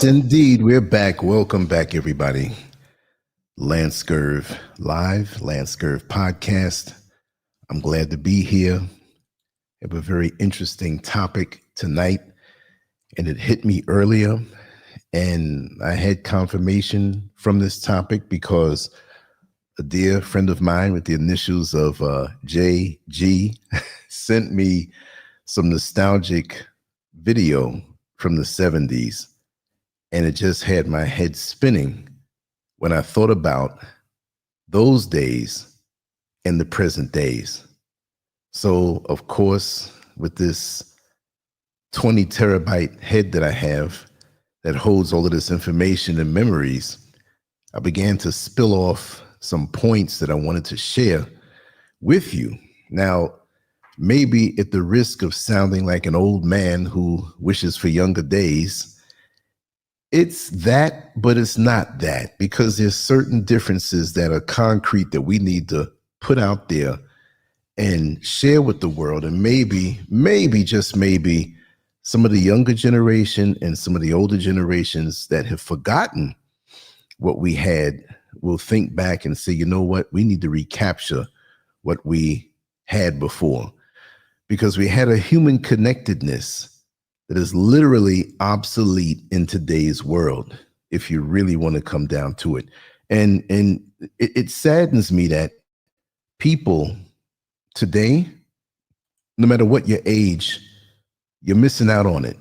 indeed. We're back. Welcome back, everybody. LANCESCURV Live, LANCESCURV Podcast. I'm glad to be here. I have a very interesting topic tonight, and it hit me earlier, and I had confirmation from this topic because a dear friend of mine with the initials of JG sent me some nostalgic video from the 70s, and it just had my head spinning when I thought about those days and the present days. So, of course, with this 20 terabyte head that I have that holds all of this information and memories, I began to spill off some points that I wanted to share with you. Now, maybe at the risk of sounding like an old man who wishes for younger days, it's that, but it's not that, because there's certain differences that are concrete that we need to put out there and share with the world. And maybe, just maybe, some of the younger generation and some of the older generations that have forgotten what we had will think back and say, you know what, we need to recapture what we had before, because we had a human connectedness that is literally obsolete in today's world, if you really want to come down to it. And it saddens me that people today, no matter what your age, you're missing out on it.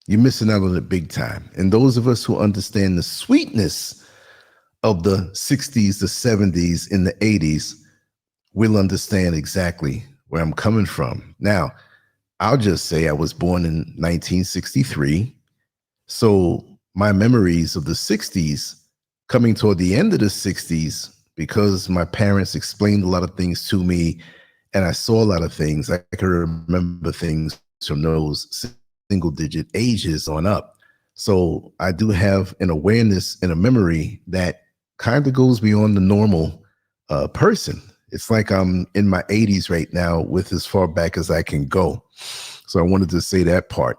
You're missing out on it big time. And those of us who understand the sweetness of the 60s, the 70s, and the 80s will understand exactly where I'm coming from. Now, I'll just say I was born in 1963. So my memories of the 60s, coming toward the end of the 60s, because my parents explained a lot of things to me and I saw a lot of things, I can remember things from those single digit ages on up. So I do have an awareness and a memory that kind of goes beyond the normal person. It's like I'm in my 80s right now with as far back as I can go. So I wanted to say that part.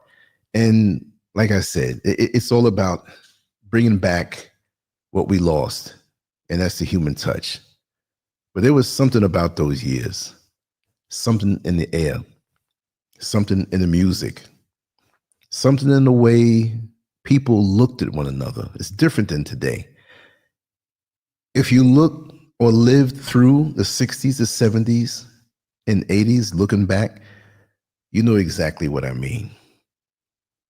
And like I said, it's all about bringing back what we lost, and that's the human touch. But there was something about those years, something in the air, something in the music, something in the way people looked at one another. It's different than today. If you look or lived through the 60s, the 70s, and 80s, looking back, you know exactly what I mean.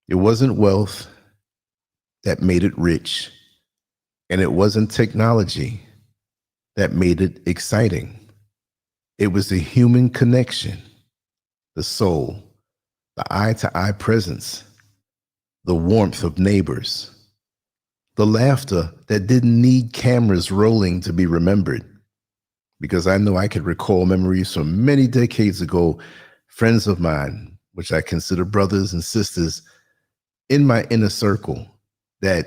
It wasn't wealth that made it rich, and it wasn't technology that made it exciting. It was the human connection, the soul, the eye-to-eye presence, the warmth of neighbors, the laughter that didn't need cameras rolling to be remembered. Because I know I could recall memories from many decades ago, friends of mine, which I consider brothers and sisters in my inner circle, that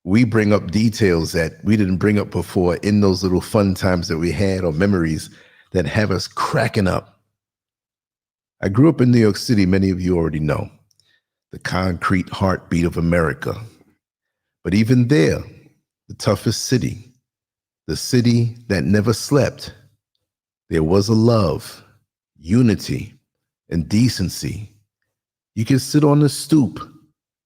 we bring up details that we didn't bring up before in those little fun times that we had, or memories that have us cracking up. I grew up in New York City, many of you already know, the concrete heartbeat of America. But even there, the toughest city, the city that never slept, there was a love, unity, and decency. You can sit on the stoop.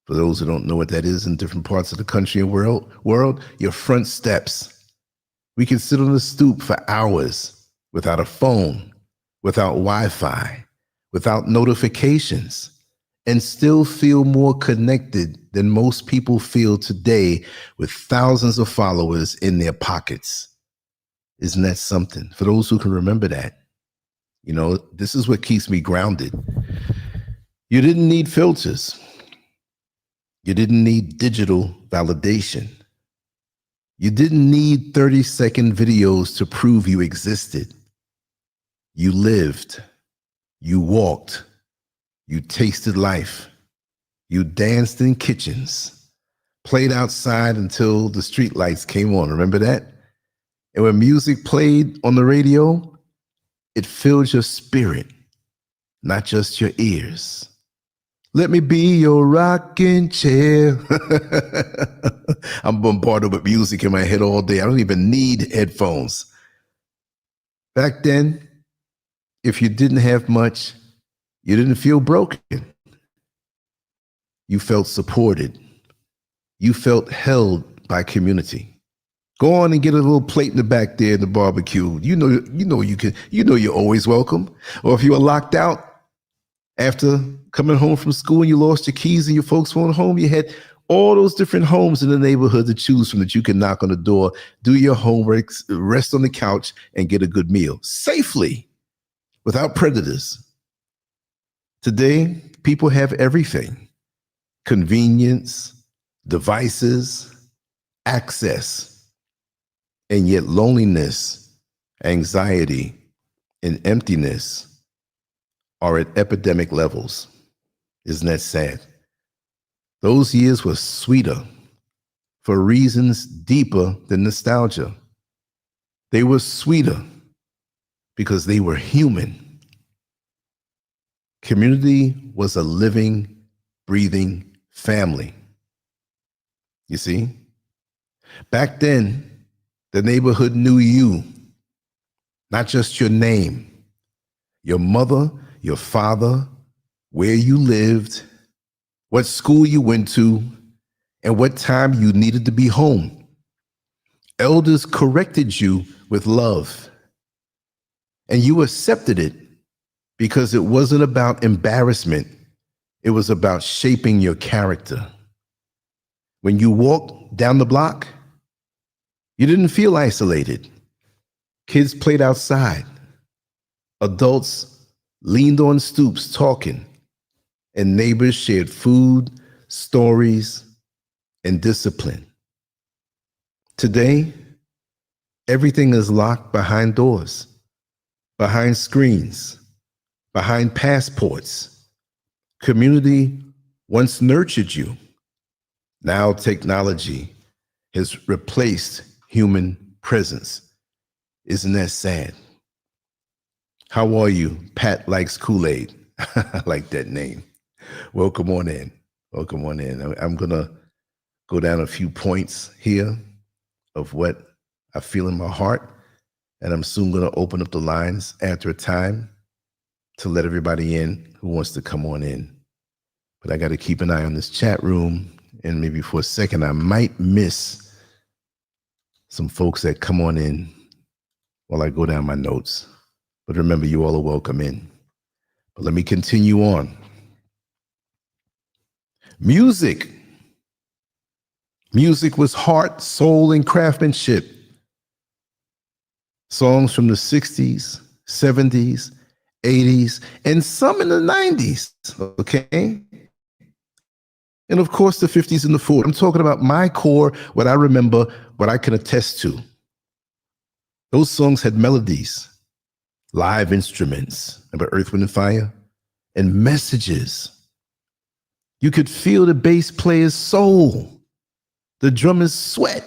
For those who don't know what that is in different parts of the country and world, your front steps. We can sit on the stoop for hours without a phone, without Wi-Fi, without notifications, and still feel more connected than most people feel today with thousands of followers in their pockets. Isn't that something? For those who can remember that, you know, this is what keeps me grounded. You didn't need filters. You didn't need digital validation. You didn't need 30-second videos to prove you existed. You lived, you walked, you tasted life. You danced in kitchens, played outside until the street lights came on. Remember that? And when music played on the radio, it filled your spirit, not just your ears. Let me be your rocking chair. I'm bombarded with music in my head all day. I don't even need headphones. Back then, if you didn't have much, you didn't feel broken. You felt supported. You felt held by community. Go on and get a little plate in the back there in the barbecue. You know you're always welcome. Or if you were locked out after coming home from school and you lost your keys and your folks weren't home, you had all those different homes in the neighborhood to choose from that you can knock on the door, do your homework, rest on the couch, and get a good meal safely without predators. Today, people have everything: convenience, devices, access. And yet loneliness, anxiety, and emptiness are at epidemic levels. Isn't that sad? Those years were sweeter for reasons deeper than nostalgia. They were sweeter because they were human. Community was a living, breathing family. You see? Back then, the neighborhood knew you, not just your name, your mother, your father, where you lived, what school you went to, and what time you needed to be home. Elders corrected you with love, and you accepted it because it wasn't about embarrassment. It was about shaping your character. When you walked down the block, you didn't feel isolated. Kids played outside. Adults leaned on stoops talking, and neighbors shared food, stories, and discipline. Today, everything is locked behind doors, behind screens, behind passports. Community once nurtured you. Now technology has replaced human presence. Isn't that sad? How are you? Pat likes Kool-Aid. I like that name. Welcome on in. Welcome on in. I'm going to go down a few points here of what I feel in my heart, and I'm soon going to open up the lines after a time to let everybody in who wants to come on in. But I got to keep an eye on this chat room, and maybe for a second I might miss some folks that come on in while I go down my notes. But remember, you all are welcome in. But let me continue on. Music. Music was heart, soul, and craftsmanship. Songs from the 60's, 70's, 80's, and some in the 90's, okay? And of course, the 50's and the 40's. I'm talking about my core, what I remember, what I can attest to. Those songs had melodies, live instruments, remember Earth, Wind, and Fire, and messages. You could feel the bass player's soul, the drummer's sweat,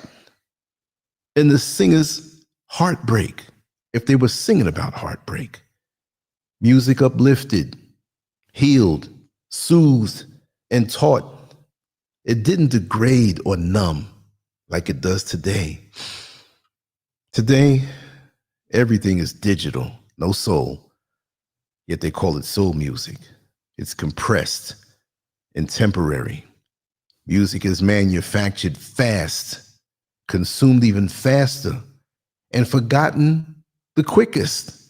and the singer's heartbreak, if they were singing about heartbreak. Music uplifted, healed, soothed, and taught. It didn't degrade or numb like it does today. Today, everything is digital, no soul, yet they call it soul music. It's compressed and temporary. Music is manufactured fast, consumed even faster, and forgotten the quickest.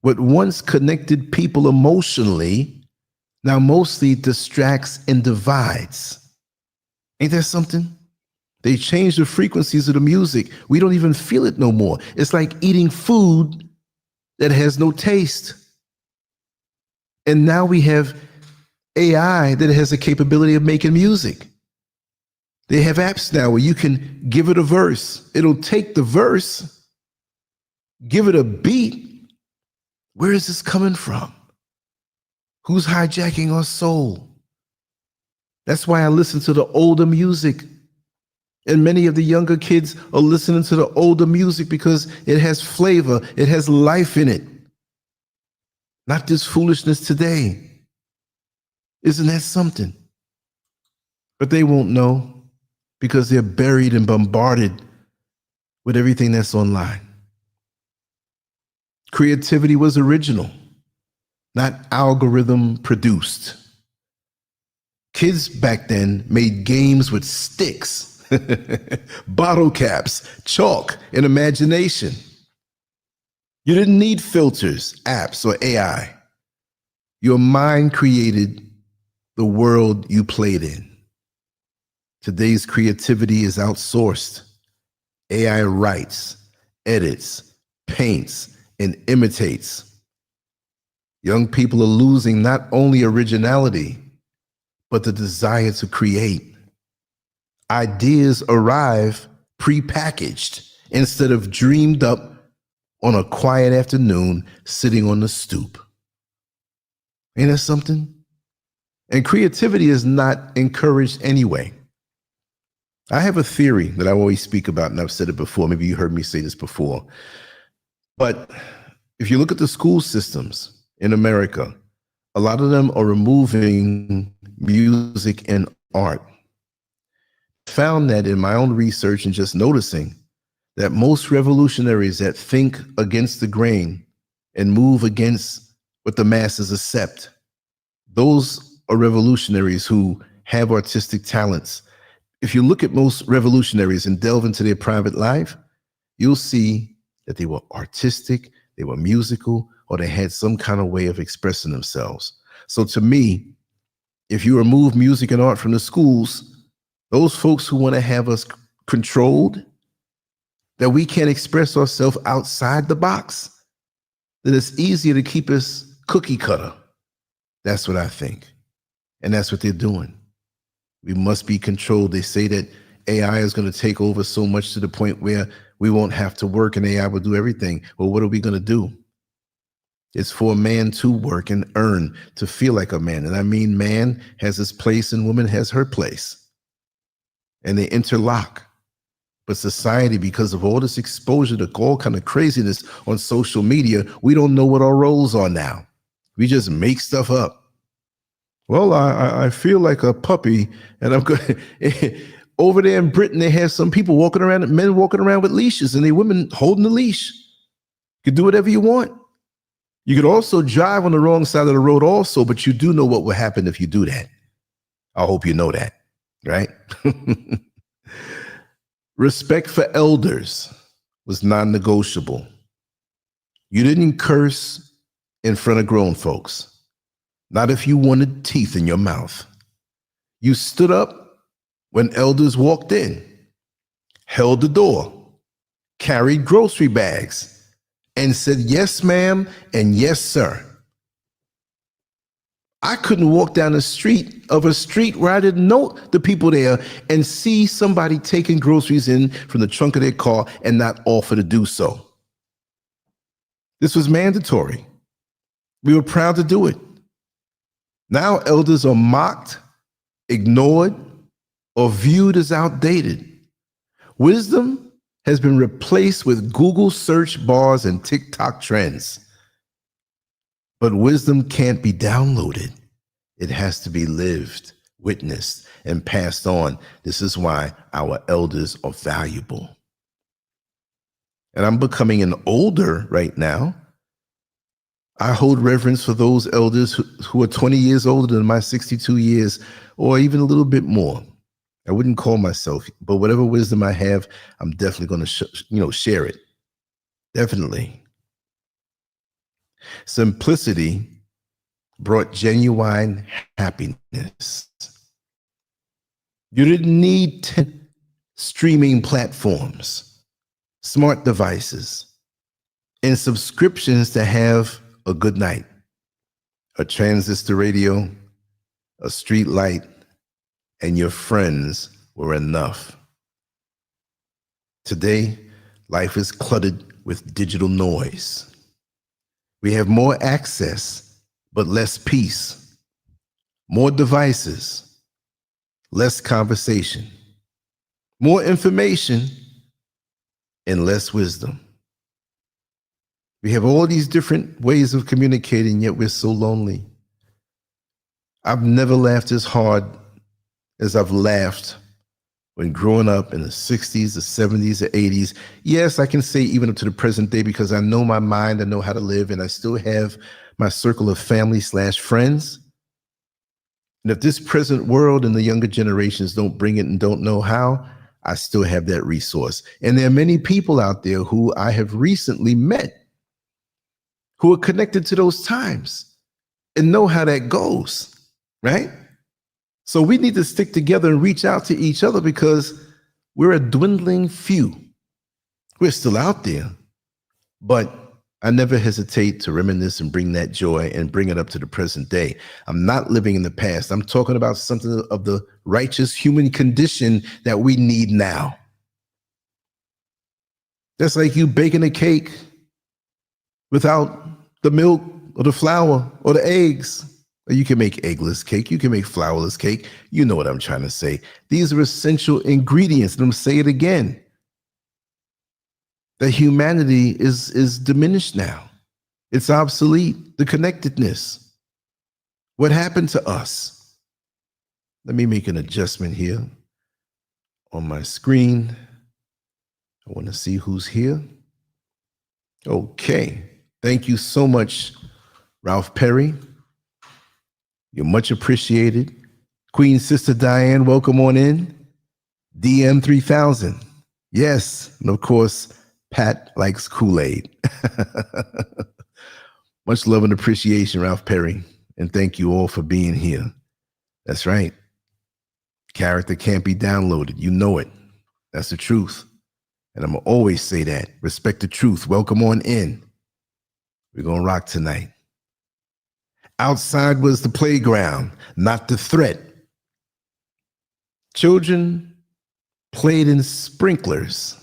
What once connected people emotionally now mostly distracts and divides. Ain't that something? They changed the frequencies of the music. We don't even feel it no more. It's like eating food that has no taste. And now we have AI that has the capability of making music. They have apps now where you can give it a verse. It'll take the verse, give it a beat. Where is this coming from? Who's hijacking our soul? That's why I listen to the older music. And many of the younger kids are listening to the older music because it has flavor, it has life in it. Not this foolishness today. Isn't that something? But they won't know because they're buried and bombarded with everything that's online. Creativity was original, not algorithm produced. Kids back then made games with sticks, bottle caps, chalk, and imagination. You didn't need filters, apps, or AI. Your mind created the world you played in. Today's creativity is outsourced. AI writes, edits, paints, and imitates. Young people are losing not only originality, but the desire to create. Ideas arrive prepackaged instead of dreamed up on a quiet afternoon sitting on the stoop. Ain't that something? And creativity is not encouraged anyway. I have a theory that I always speak about, and I've said it before. Maybe you heard me say this before. But if you look at the school systems in America, a lot of them are removing music and art. Found that in my own research and just noticing that most revolutionaries that think against the grain and move against what the masses accept, those are revolutionaries who have artistic talents. If you look at most revolutionaries and delve into their private life, you'll see that they were artistic, they were musical, or they had some kind of way of expressing themselves. So to me, if you remove music and art from the schools, those folks who want to have us controlled, that we can't express ourselves outside the box, that it's easier to keep us cookie cutter. That's what I think. And that's what they're doing. We must be controlled. They say that AI is going to take over so much to the point where we won't have to work and AI will do everything. Well, what are we going to do? It's for a man to work and earn, to feel like a man. And I mean, man has his place and woman has her place. And they interlock. But society, because of all this exposure to all kind of craziness on social media, we don't know what our roles are now. We just make stuff up. Well, I feel like a puppy, and I'm going over there in Britain. They have some people walking around, men walking around with leashes, and they women holding the leash. You can do whatever you want. You could also drive on the wrong side of the road, also, but you do know what will happen if you do that. I hope you know that, right? Respect for elders was non-negotiable. You didn't curse in front of grown folks. Not if you wanted teeth in your mouth. You stood up when elders walked in, held the door, carried grocery bags, and said, yes, ma'am, and yes, sir. I couldn't walk down the street of a street where I didn't know the people there and see somebody taking groceries in from the trunk of their car and not offer to do so. This was mandatory. We were proud to do it. Now elders are mocked, ignored, or viewed as outdated. Wisdom has been replaced with Google search bars and TikTok trends. But wisdom can't be downloaded. It has to be lived, witnessed, and passed on. This is why our elders are valuable. And I'm becoming an older right now. I hold reverence for those elders who are 20 years older than my 62 years, or even a little bit more. I wouldn't call myself, but whatever wisdom I have, I'm definitely going to share it. Definitely. Simplicity brought genuine happiness. You didn't need 10 streaming platforms, smart devices, and subscriptions to have a good night, a transistor radio, a street light, and your friends were enough. Today, life is cluttered with digital noise. We have more access, but less peace. More devices, less conversation. More information, and less wisdom. We have all these different ways of communicating, yet we're so lonely. I've never laughed as hard as I've laughed when growing up in the 60s, the 70s, the 80s. Yes, I can say even up to the present day because I know my mind, I know how to live, and I still have my circle of family/friends. And if this present world and the younger generations don't bring it and don't know how, I still have that resource. And there are many people out there who I have recently met who are connected to those times and know how that goes, right? So we need to stick together and reach out to each other because we're a dwindling few. We're still out there, but I never hesitate to reminisce and bring that joy and bring it up to the present day. I'm not living in the past. I'm talking about something of the righteous human condition that we need now. That's like you baking a cake without the milk or the flour or the eggs. You can make eggless cake. You can make flourless cake. You know what I'm trying to say. These are essential ingredients. And I'm going to say it again. That humanity is diminished now. It's obsolete. The connectedness. What happened to us? Let me make an adjustment here on my screen. I want to see who's here. Okay. Thank you so much, Ralph Perry. You're much appreciated. Queen Sister Diane, welcome on in. DM 3000. Yes. And of course, Pat likes Kool-Aid. Much love and appreciation, Ralph Perry. And thank you all for being here. That's right. Character can't be downloaded. You know it. That's the truth. And I'm going to always say that. Respect the truth. Welcome on in. We're going to rock tonight. Outside was the playground, not the threat. Children played in sprinklers,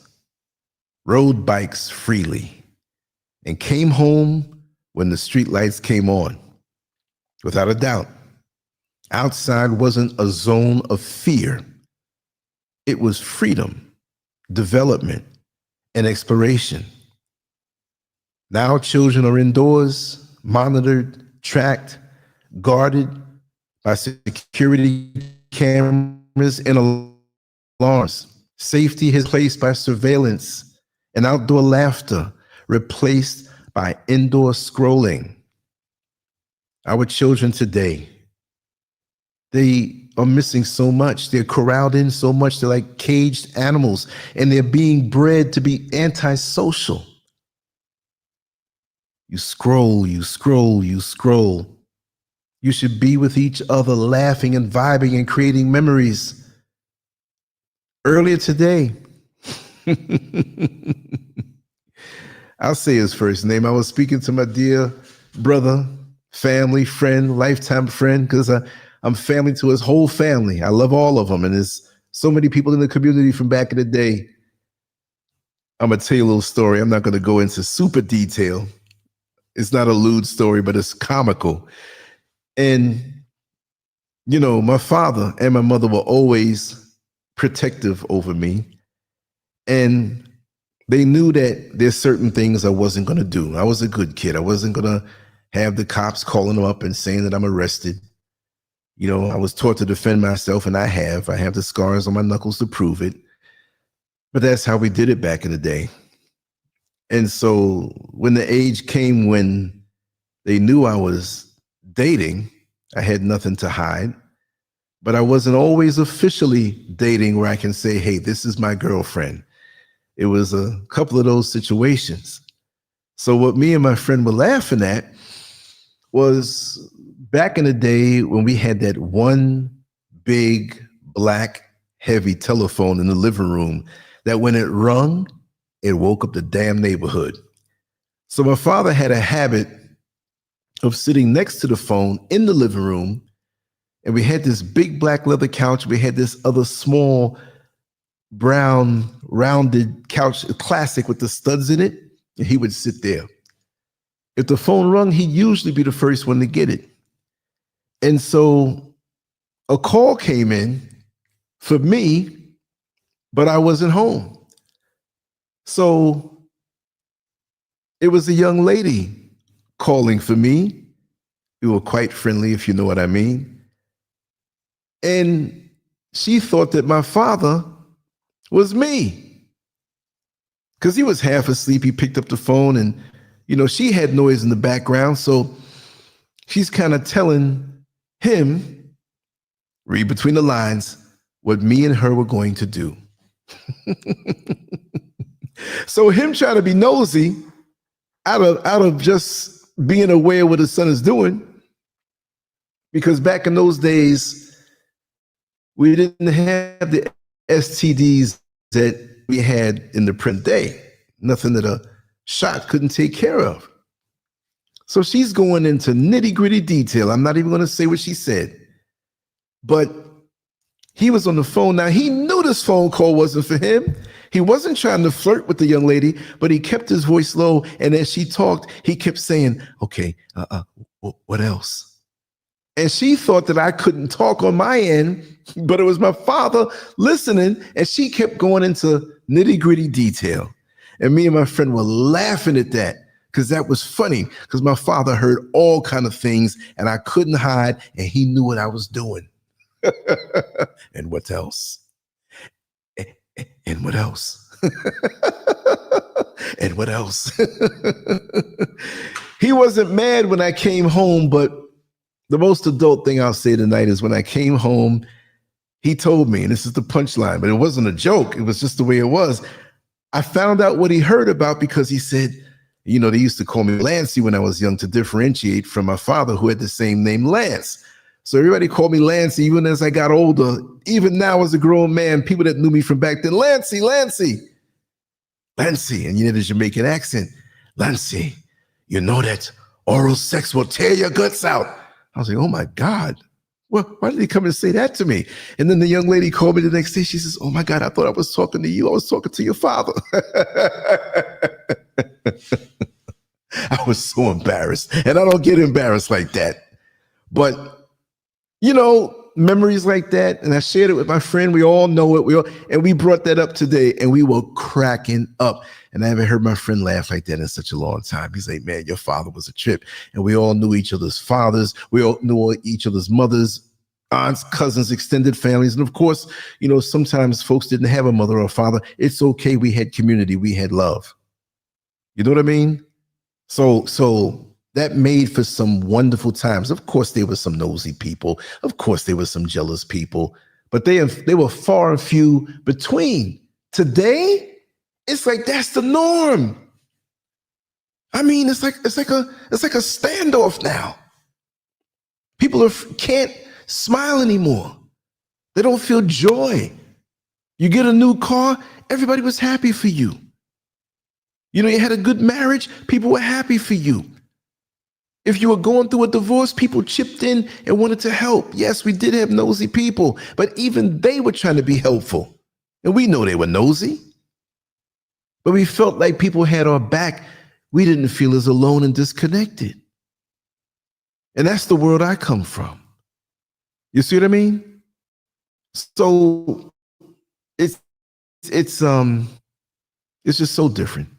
rode bikes freely, and came home when the streetlights came on. Without a doubt, outside wasn't a zone of fear. It was freedom, development, and exploration. Now children are indoors, monitored, tracked, guarded by security cameras and alarms. Safety is replaced by surveillance and outdoor laughter, replaced by indoor scrolling. Our children today, they are missing so much. They're corralled in so much. They're like caged animals, and they're being bred to be antisocial. You scroll, you scroll, you scroll. You should be with each other, laughing and vibing and creating memories. Earlier today, I'll say his first name. I was speaking to my dear brother, family, friend, lifetime friend, because I'm family to his whole family. I love all of them. And there's so many people in the community from back in the day. I'm going to tell you a little story. I'm not going to go into super detail. It's not a lewd story, but it's comical. And, you know, my father and my mother were always protective over me. And they knew that there's certain things I wasn't going to do. I was a good kid. I wasn't going to have the cops calling them up and saying that I'm arrested. You know, I was taught to defend myself, and I have the scars on my knuckles to prove it. But that's how we did it back in the day. And so when the age came when they knew I was dating, I had nothing to hide. But I wasn't always officially dating where I can say, hey, this is my girlfriend. It was a couple of those situations. So what me and my friend were laughing at was back in the day when we had that one big black heavy telephone in the living room that when it rung, it woke up the damn neighborhood. So my father had a habit of sitting next to the phone in the living room, and we had this big black leather couch. We had this other small brown rounded couch, classic with the studs in it, and he would sit there. If the phone rung, he'd usually be the first one to get it. And so a call came in for me, but I wasn't home. So it was a young lady calling for me. We were quite friendly, if you know what I mean. And she thought that my father was me because he was half asleep. He picked up the phone and, she had noise in the background. So she's kind of telling him, read between the lines, what me and her were going to do. So him trying to be nosy out of just being aware of what his son is doing, because back in those days, we didn't have the STDs that we had in the present day. Nothing that a shot couldn't take care of. So she's going into nitty-gritty detail. I'm not even going to say what she said. But he was on the phone. Now, he knew this phone call wasn't for him. He wasn't trying to flirt with the young lady, but he kept his voice low. And as she talked, he kept saying, okay, what else? And she thought that I couldn't talk on my end, but it was my father listening. And she kept going into nitty-gritty detail. And me and my friend were laughing at that because that was funny, because my father heard all kind of things and I couldn't hide, and he knew what I was doing. And what else? And what else? And what else? He wasn't mad when I came home, but the most adult thing I'll say tonight is when I came home, he told me, and this is the punchline, but it wasn't a joke. It was just the way it was. I found out what he heard about because he said, they used to call me Lancey when I was young to differentiate from my father, who had the same name, Lance. So everybody called me Lancey, even as I got older. Even now as a grown man, people that knew me from back then, Lancey. And you had a Jamaican accent. Lancey, you know that oral sex will tear your guts out. I was like, oh my God. Well, why did he come and say that to me? And then the young lady called me the next day. She says, oh my God, I thought I was talking to you. I was talking to your father. I was so embarrassed. And I don't get embarrassed like that. But memories like that, and I shared it with my friend. We all know it. And we brought that up today, and we were cracking up. And I haven't heard my friend laugh like that in such a long time. He's like, man, your father was a trip. And we all knew each other's fathers. We all knew each other's mothers, aunts, cousins, extended families. And of course, sometimes folks didn't have a mother or a father. It's okay. We had community. We had love. You know what I mean? So that made for some wonderful times. Of course, there were some nosy people. Of course, there were some jealous people, but they were far and few between. Today, it's like that's the norm. I mean, it's like a standoff now. People can't smile anymore. They don't feel joy. You get a new car, everybody was happy for you. You had a good marriage, people were happy for you. If you were going through a divorce, people chipped in and wanted to help. Yes, we did have nosy people, but even they were trying to be helpful. And we know they were nosy. But we felt like people had our back. We didn't feel as alone and disconnected. And that's the world I come from. You see what I mean? So it's just so different.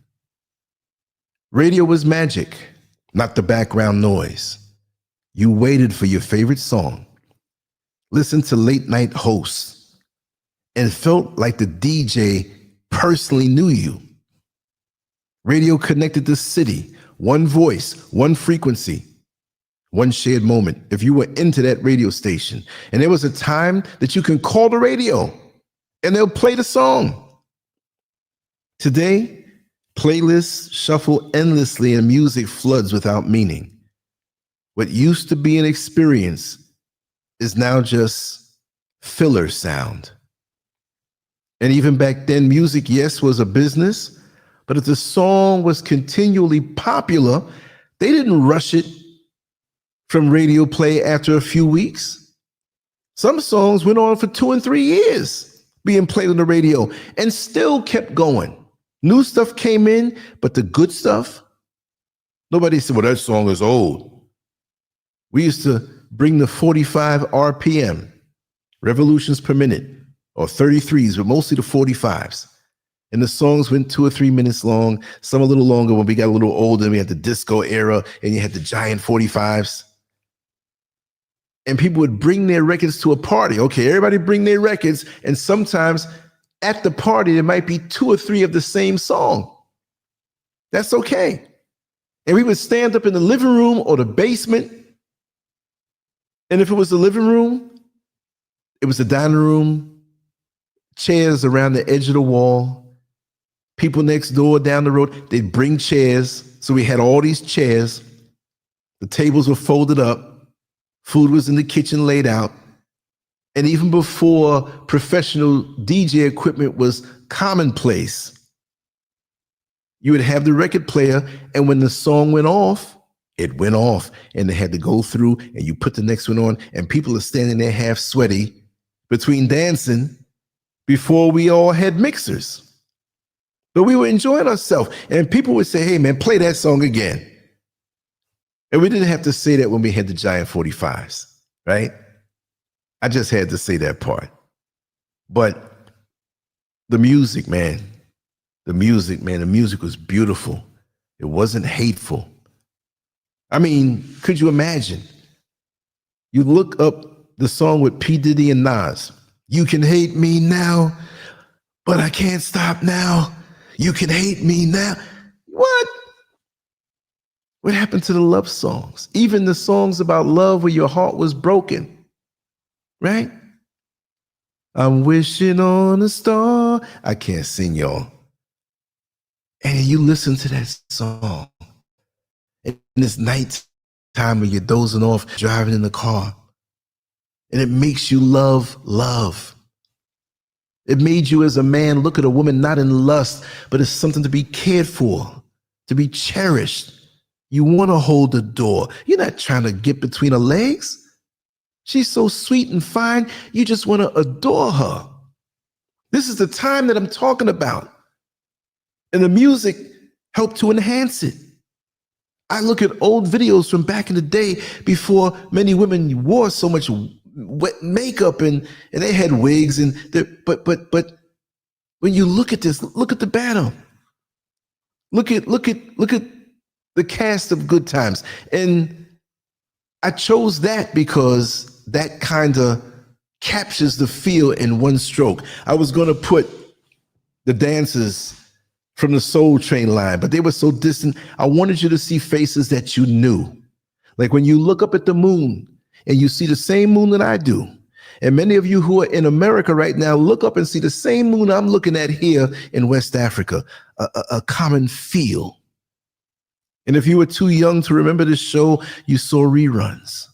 Radio was magic, not the background noise. You waited for your favorite song, listened to late night hosts, and felt like the DJ personally knew you. Radio connected the city, one voice, one frequency, one shared moment. If you were into that radio station, and there was a time that you can call the radio and they'll play the song. Today, playlists shuffle endlessly and music floods without meaning. What used to be an experience is now just filler sound. And even back then, music, yes, was a business, but if the song was continually popular, they didn't rush it from radio play after a few weeks. Some songs went on for 2 and 3 years being played on the radio and still kept going. New stuff came in, but the good stuff, nobody said, well, that song is old. We used to bring the 45 RPM, revolutions per minute, or 33s, but mostly the 45s. And the songs went 2 or 3 minutes long, some a little longer when we got a little older. We had the disco era, and you had the giant 45s. And people would bring their records to a party. Okay, everybody bring their records. And sometimes at the party, there might be 2 or 3 of the same song. That's okay. And we would stand up in the living room or the basement. And if it was the living room, it was the dining room, chairs around the edge of the wall. People next door down the road, they'd bring chairs. So we had all these chairs. The tables were folded up. Food was in the kitchen laid out. And even before professional DJ equipment was commonplace, you would have the record player, and when the song went off, it went off, and they had to go through, and you put the next one on, and people are standing there half sweaty between dancing before we all had mixers. But we were enjoying ourselves, and people would say, hey, man, play that song again. And we didn't have to say that when we had the giant 45s, right? I just had to say that part. But the music, man, the music was beautiful. It wasn't hateful. I mean, could you imagine? You look up the song with P. Diddy and Nas. You can hate me now, but I can't stop now. You can hate me now. What? What happened to the love songs? Even the songs about love where your heart was broken, right? I'm wishing on a star. I can't sing, y'all. And you listen to that song. And it's nighttime when you're dozing off, driving in the car. And it makes you love love. It made you as a man look at a woman not in lust, but as something to be cared for, to be cherished. You want to hold the door. You're not trying to get between her legs. She's so sweet and fine, you just want to adore her. This is the time that I'm talking about. And the music helped to enhance it. I look at old videos from back in the day before many women wore so much wet makeup and they had wigs but when you look at this, look at the banner. Look at the cast of Good Times. And I chose that because that kind of captures the feel in one stroke. I was going to put the dancers from the Soul Train line, but they were so distant. I wanted you to see faces that you knew. Like when you look up at the moon and you see the same moon that I do. And many of you who are in America right now, look up and see the same moon I'm looking at here in West Africa, a common feel. And if you were too young to remember this show, you saw reruns.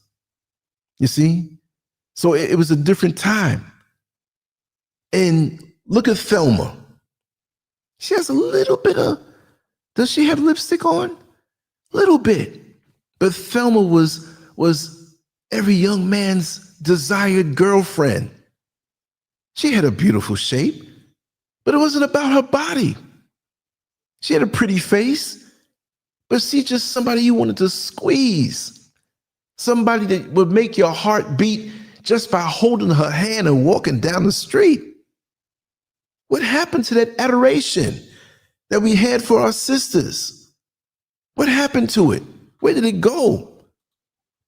You see? So it was a different time. And look at Thelma. She has a little bit of, does she have lipstick on? A little bit. But Thelma was every young man's desired girlfriend. She had a beautiful shape, but it wasn't about her body. She had a pretty face, but she's just somebody you wanted to squeeze. Somebody that would make your heart beat just by holding her hand and walking down the street. What happened to that adoration that we had for our sisters? What happened to it? Where did it go?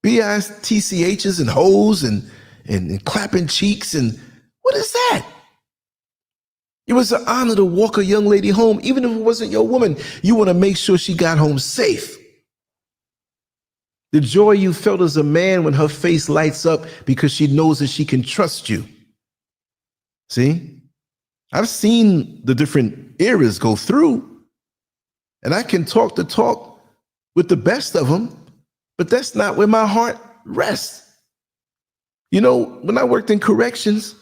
BITCHs and hoes and clapping cheeks and what is that? It was an honor to walk a young lady home, even if it wasn't your woman. You want to make sure she got home safe. The joy you felt as a man when her face lights up because she knows that she can trust you. See? I've seen the different eras go through, and I can talk the talk with the best of them, but that's not where my heart rests. You know, when I worked in corrections,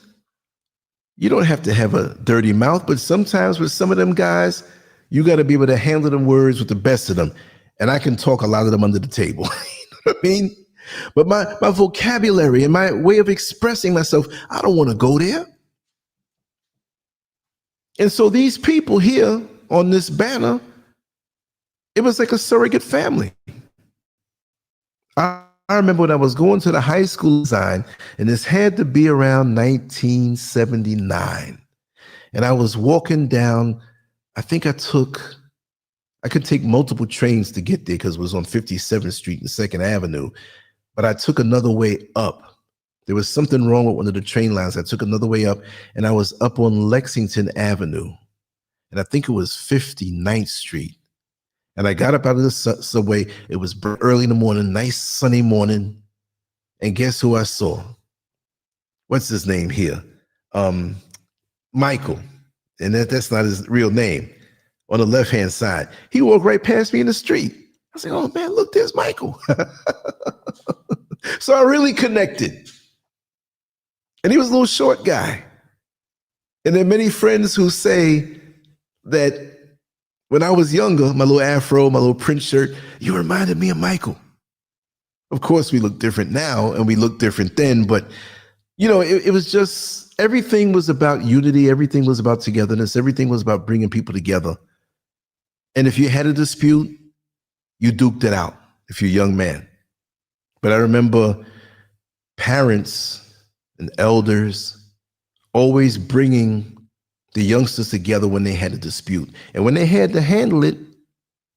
you don't have to have a dirty mouth, but sometimes with some of them guys, you got to be able to handle them words with the best of them. And I can talk a lot of them under the table. You know what I mean? But my vocabulary and my way of expressing myself, I don't want to go there. And so these people here on this banner, it was like a surrogate family. I remember when I was going to the high school design, and this had to be around 1979. And I was walking down, I think I could take multiple trains to get there because it was on 57th Street and 2nd Avenue. but I took another way up. There was something wrong with one of the train lines. I took another way up, and I was up on Lexington Avenue, and I think it was 59th Street. And I got up out of the subway. It was early in the morning, nice sunny morning. And guess who I saw? What's his name here? Michael. And that's not his real name. On the left-hand side. He walked right past me in the street. I said, oh man, look, there's Michael. So I really connected. And he was a little short guy. And there are many friends who say that when I was younger, my little afro, my little print shirt, you reminded me of Michael. Of course, we look different now and we look different then, but you know, it was just, everything was about unity. Everything was about togetherness. Everything was about bringing people together. And if you had a dispute, you duked it out if you're a young man. But I remember parents and elders always bringing the youngsters together when they had a dispute. And when they had to handle it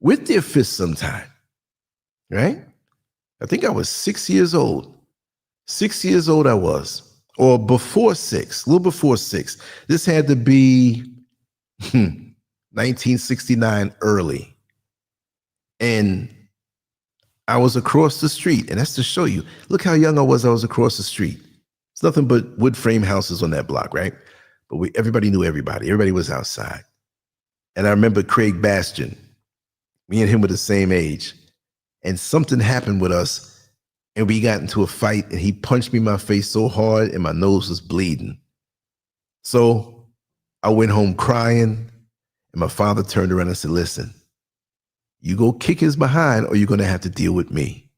with their fists sometime, right? I think I was 6 years old. 6 years old I was, or before 6, a little before 6. This had to be 1969 early. And I was across the street, and that's to show you, look how young I was across the street. It's nothing but wood frame houses on that block, right? But everybody knew everybody. Everybody was outside. And I remember Craig Bastion. Me and him were the same age. And something happened with us, and we got into a fight, and he punched me in my face so hard, and my nose was bleeding. So I went home crying, and my father turned around and said, listen, you go kick his behind, or you're going to have to deal with me.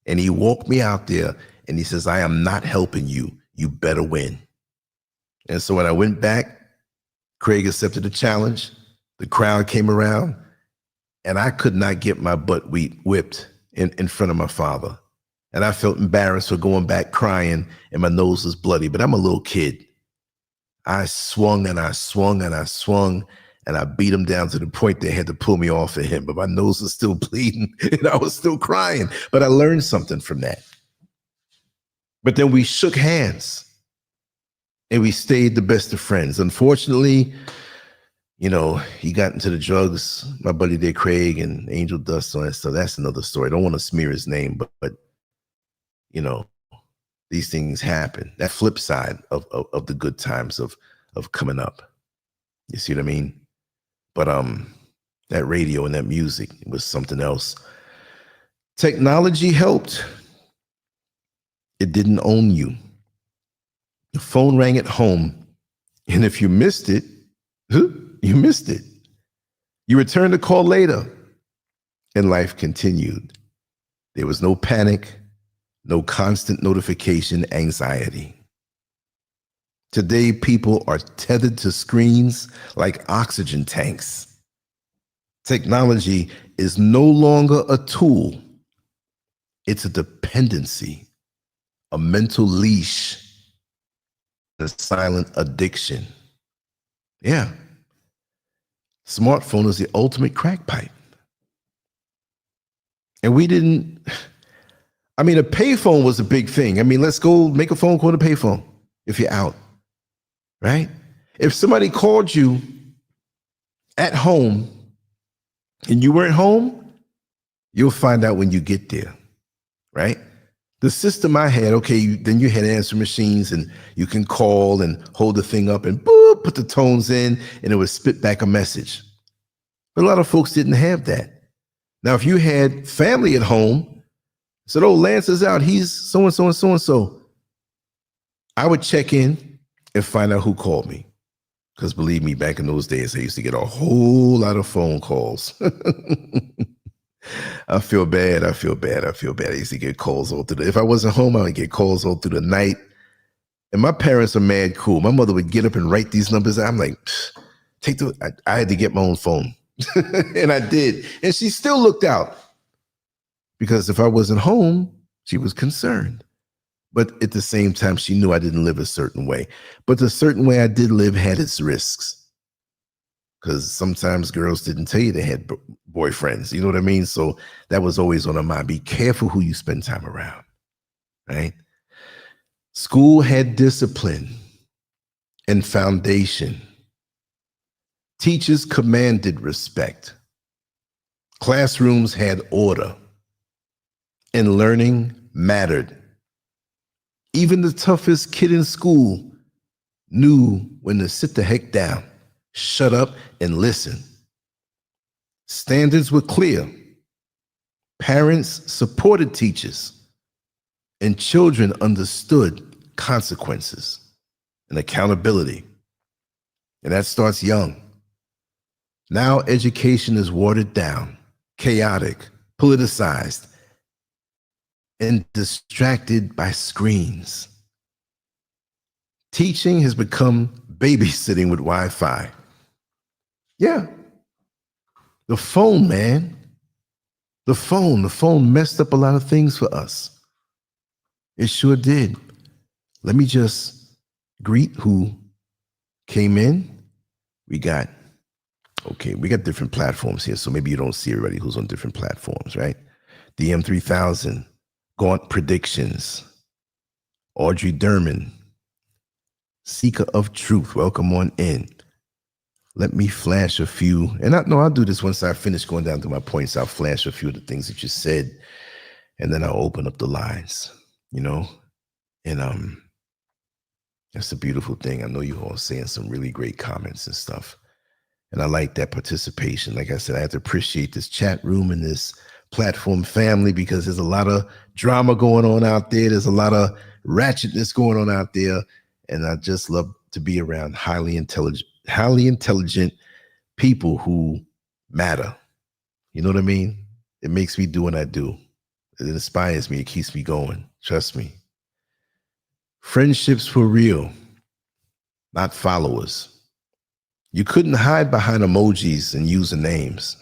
And he walked me out there, and he says, I am not helping you. You better win. And so when I went back, Craig accepted the challenge. The crowd came around, and I could not get my butt whipped in front of my father. And I felt embarrassed for going back crying, and my nose was bloody, but I'm a little kid. I swung and I swung and I swung, and I beat him down to the point they had to pull me off of him, but my nose was still bleeding and I was still crying. But I learned something from that. But then we shook hands and we stayed the best of friends. Unfortunately, you know, he got into the drugs, my buddy there, Craig, and Angel Dust, all that stuff. That's another story. I don't want to smear his name, but you know, these things happen. That flip side of the good times of coming up. You see what I mean? But that radio and that music was something else. Technology helped. It didn't own you. The phone rang at home, and if you missed it, you missed it. You returned the call later, and life continued. There was no panic, no constant notification anxiety. Today, people are tethered to screens like oxygen tanks. Technology is no longer a tool. It's a dependency, a mental leash, a silent addiction. Yeah. Smartphone is the ultimate crack pipe. And we didn't, I mean, a payphone was a big thing. I mean, let's go make a phone call to payphone if you're out. Right? If somebody called you at home and you weren't home, you'll find out when you get there, right? The system I had, okay, then you had answer machines and you can call and hold the thing up and boop, put the tones in and it would spit back a message. But a lot of folks didn't have that. Now, if you had family at home, said, oh, Lance is out, he's so-and-so and so-and-so, I would check in and find out who called me. Because believe me, back in those days, I used to get a whole lot of phone calls. I feel bad. I used to get calls all through if I wasn't home, I would get calls all through the night. And my parents are mad cool. My mother would get up and write these numbers. I'm like, I had to get my own phone. And I did. And she still looked out. Because if I wasn't home, she was concerned. But at the same time, she knew I didn't live a certain way. But the certain way I did live had its risks. Because sometimes girls didn't tell you they had boyfriends. You know what I mean? So that was always on my mind. Be careful who you spend time around. right? School had discipline and foundation. Teachers commanded respect. Classrooms had order, and learning mattered. Even the toughest kid in school knew when to sit the heck down, shut up, and listen. Standards were clear. Parents supported teachers, and children understood consequences and accountability. And that starts young. Now education is watered down, chaotic, politicized, and distracted by screens. Teaching has become babysitting with Wi-Fi. Yeah. The phone, man. The phone messed up a lot of things for us. It sure did. Let me just greet who came in. We got different platforms here, so maybe you don't see everybody who's on different platforms, right? DM3000, Gaunt Predictions, Audrey Derman, Seeker of Truth, welcome on in. Let me flash a few, and I'll do this once I finish going down through my points. I'll flash a few of the things that you said, and then I'll open up the lines, and that's a beautiful thing. I know you all saying some really great comments and stuff. And I like that participation. Like I said, I have to appreciate this chat room and this platform family because there's a lot of drama going on out there. There's a lot of ratchetness going on out there. And I just love to be around highly intelligent people who matter. You know what I mean? It makes me do what I do. It inspires me. It keeps me going. Trust me. Friendships were real, not followers. You couldn't hide behind emojis and usernames.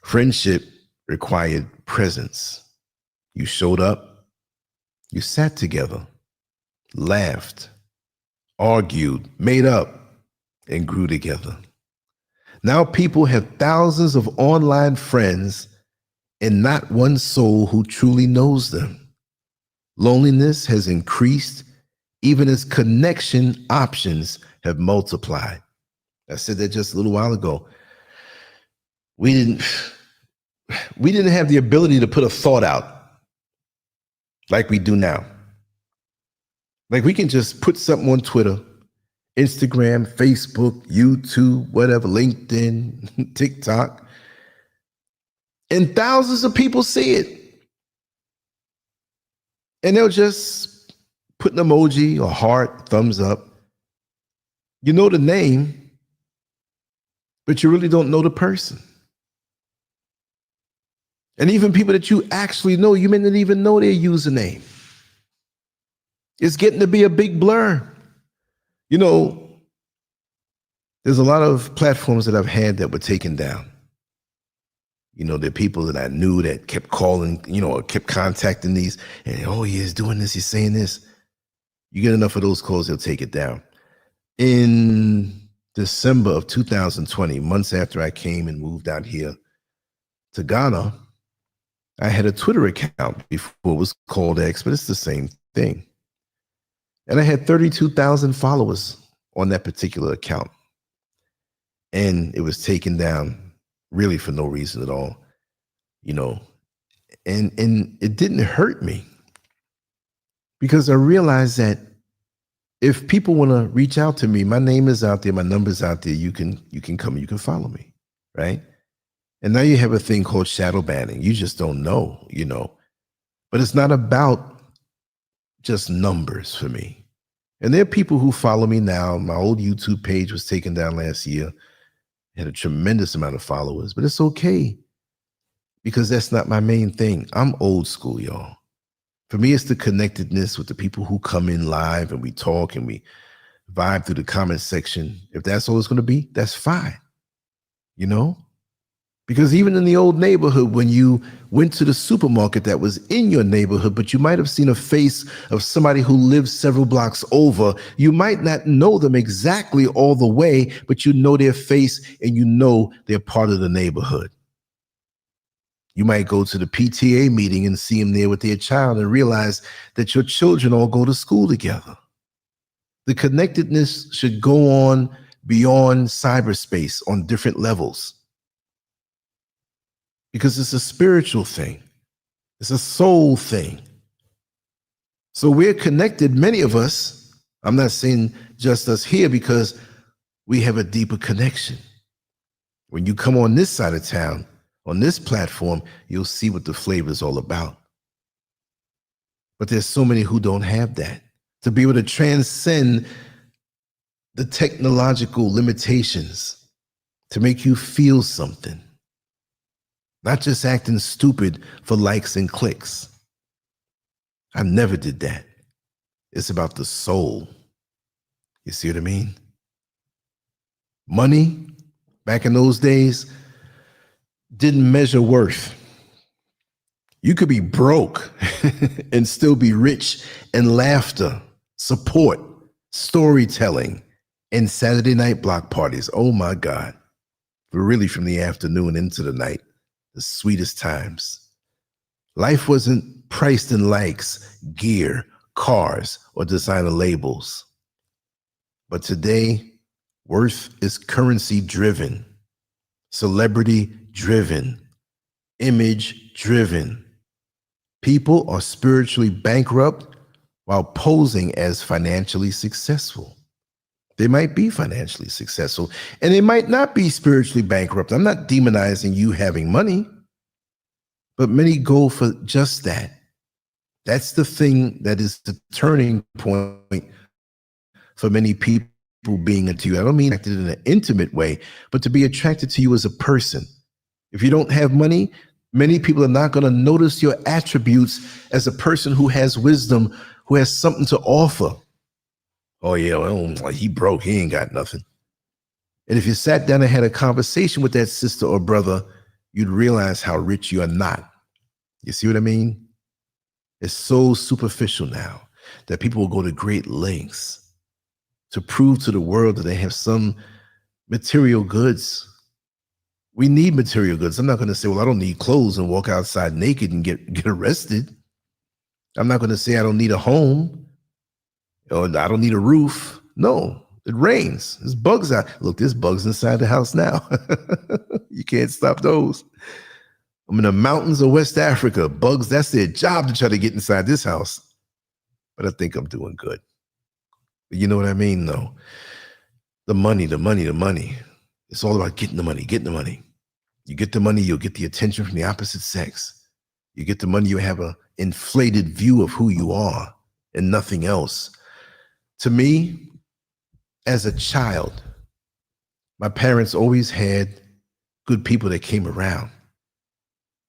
Friendship required presence. You showed up, you sat together, laughed, argued, made up, and grew together. Now people have thousands of online friends and not one soul who truly knows them. Loneliness has increased even as connection options have multiplied. I said that just a little while ago. We didn't have the ability to put a thought out like we do now. Like we can just put something on Twitter, Instagram, Facebook, YouTube, whatever, LinkedIn, TikTok, and thousands of people see it. And they'll just put an emoji or heart, thumbs up. You know the name, but you really don't know the person. And even people that you actually know, you may not even know their username. It's getting to be a big blur. There's a lot of platforms that I've had that were taken down. There are people that I knew that kept calling, or kept contacting these, and oh, he's doing this, he's saying this. You get enough of those calls, they'll take it down. In December of 2020, months after I came and moved out here to Ghana, I had a Twitter account before it was called X, but it's the same thing. And I had 32,000 followers on that particular account. And it was taken down really for no reason at all, and it didn't hurt me because I realized that if people want to reach out to me, my name is out there, my number's out there. You can come, you can follow me, right? And now you have a thing called shadow banning. You just don't know, But it's not about just numbers for me. And there are people who follow me now. My old YouTube page was taken down last year. Had a tremendous amount of followers, but it's okay because that's not my main thing. I'm old school, y'all. For me, it's the connectedness with the people who come in live and we talk and we vibe through the comment section. If that's all it's going to be, that's fine. Because even in the old neighborhood, when you went to the supermarket that was in your neighborhood, but you might have seen a face of somebody who lives several blocks over, you might not know them exactly all the way, but you know their face and you know they're part of the neighborhood. You might go to the PTA meeting and see them there with their child and realize that your children all go to school together. The connectedness should go on beyond cyberspace on different levels, because it's a spiritual thing. It's a soul thing. So we're connected, many of us. I'm not saying just us here, because we have a deeper connection. When you come on this side of town, on this platform, you'll see what the flavor is all about. But there's so many who don't have that. To be able to transcend the technological limitations, to make you feel something, not just acting stupid for likes and clicks. I never did that. It's about the soul. You see what I mean? Money, back in those days, didn't measure worth. You could be broke and still be rich in laughter, support, storytelling, and Saturday night block parties. Oh my God. But really, from the afternoon into the night, the sweetest times. Life wasn't priced in likes, gear, cars, or designer labels. But today, worth is currency driven, celebrity driven, image driven. People are spiritually bankrupt while posing as financially successful. They might be financially successful, and they might not be spiritually bankrupt. I'm not demonizing you having money, but many go for just that. That's the thing that is the turning point for many people being into you. I don't mean attracted in an intimate way, but to be attracted to you as a person. If you don't have money, many people are not going to notice your attributes as a person who has wisdom, who has something to offer. Oh yeah, well, he broke, he ain't got nothing. And if you sat down and had a conversation with that sister or brother, you'd realize how rich you are not. You see what I mean? It's so superficial now that people will go to great lengths to prove to the world that they have some material goods. We need material goods. I'm not going to say, well, I don't need clothes and walk outside naked and get arrested. I'm not going to say I don't need a home or I don't need a roof. No, it rains. There's bugs out. Look, there's bugs inside the house now. You can't stop those. I'm in the mountains of West Africa. Bugs, that's their job to try to get inside this house. But I think I'm doing good. But you know what I mean, though? The money, the money, the money. It's all about getting the money, getting the money. You get the money, you'll get the attention from the opposite sex. You get the money, you have an inflated view of who you are and nothing else. To me, as a child, my parents always had good people that came around.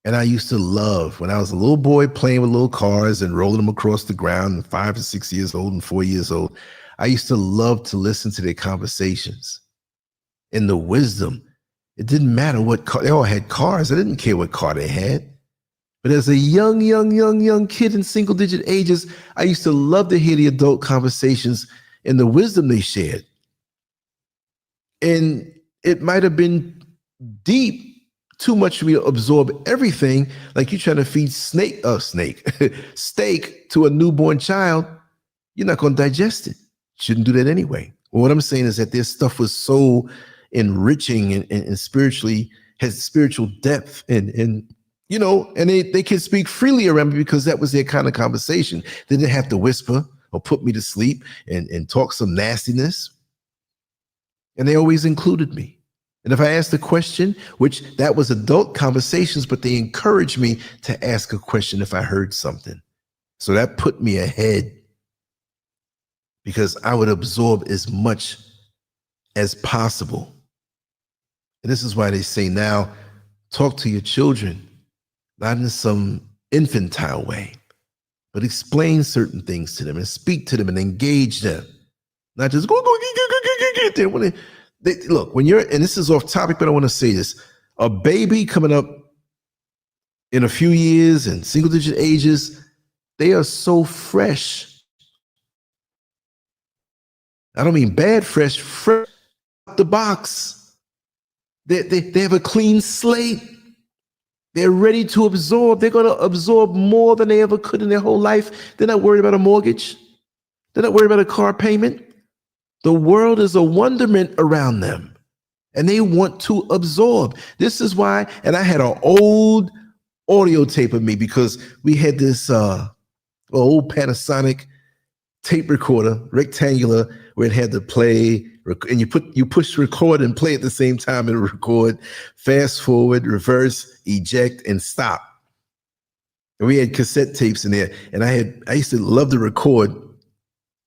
And I used to love, when I was a little boy playing with little cars and rolling them across the ground, 5 to 6 years old and 4 years old, I used to love to listen to their conversations and the wisdom. It didn't matter what car, they all had cars. I didn't care what car they had. But as a young kid in single digit ages, I used to love to hear the adult conversations and the wisdom they shared. And it might have been deep, too much for me to absorb everything, like you're trying to feed steak to a newborn child. You're not going to digest it. Shouldn't do that anyway. Well, what I'm saying is that this stuff was so enriching and spiritually has spiritual depth and you know, and they can speak freely around me because that was their kind of conversation. They didn't have to whisper or put me to sleep and talk some nastiness. And they always included me. And if I asked a question, which that was adult conversations, but they encouraged me to ask a question if I heard something. So that put me ahead because I would absorb as much as possible. And this is why they say now, talk to your children, not in some infantile way, but explain certain things to them and speak to them and engage them. Not just go. Look, when you're, and this is off topic, but I want to say this, a baby coming up in a few years and single digit ages, they are so fresh. I don't mean bad fresh out the box. They have a clean slate. They're ready to absorb. They're going to absorb more than they ever could in their whole life. They're not worried about a mortgage. They're not worried about a car payment. The world is a wonderment around them, and they want to absorb. This is why, and I had an old audio tape of me because we had this old Panasonic tape recorder, rectangular, where it had to play, and you push record and play at the same time and record, fast forward, reverse, eject, and stop. And we had cassette tapes in there, and I used to love to record,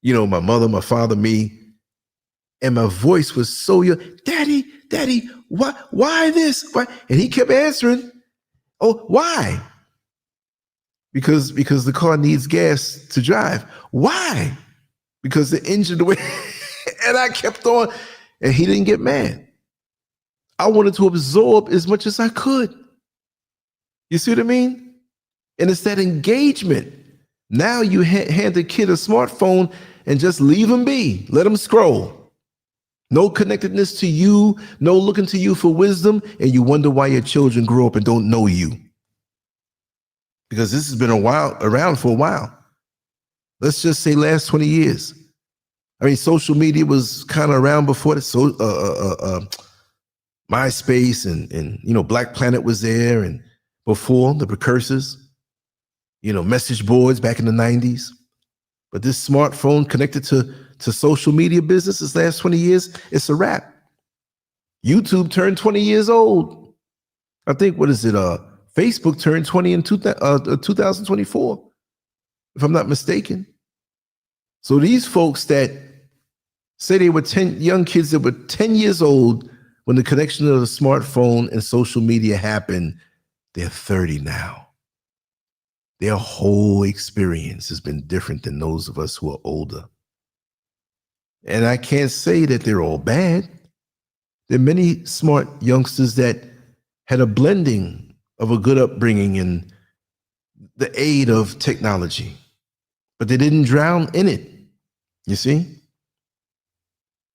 my mother, my father, me, and my voice was so young. Daddy, why this? Why? And he kept answering, oh, why? Because the car needs gas to drive. Why? Because the engine, the way, and I kept on, and he didn't get mad. I wanted to absorb as much as I could. You see what I mean? And it's that engagement. Now you hand the kid a smartphone and just leave him be. Let him scroll. No connectedness to you, no looking to you for wisdom, and you wonder why your children grow up and don't know you. Because this has been around for a while. Let's just say last 20 years. I mean, social media was kind of around before this. So, MySpace and Black Planet was there, and before the precursors, message boards back in the 90s. But this smartphone connected to social media business this last 20 years, it's a wrap. YouTube turned 20 years old. I think, Facebook turned 20 in 2024, if I'm not mistaken. So these folks that say they were young kids that were 10 years old when the connection of the smartphone and social media happened, they're 30 now. Their whole experience has been different than those of us who are older. And I can't say that they're all bad. There are many smart youngsters that had a blending of a good upbringing and the aid of technology, but they didn't drown in it. You see?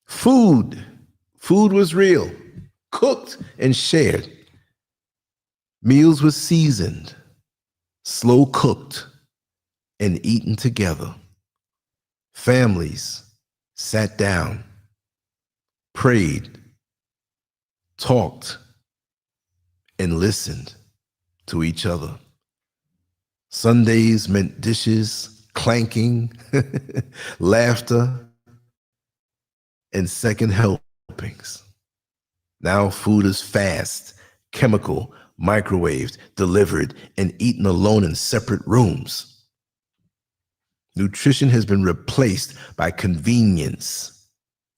Food was real, cooked and shared. Meals were seasoned, slow cooked, and eaten together. Families sat down, prayed, talked, and listened to each other. Sundays meant dishes, clanking, laughter, and second helpings. Now food is fast, chemical, microwaved, delivered, and eaten alone in separate rooms. Nutrition has been replaced by convenience,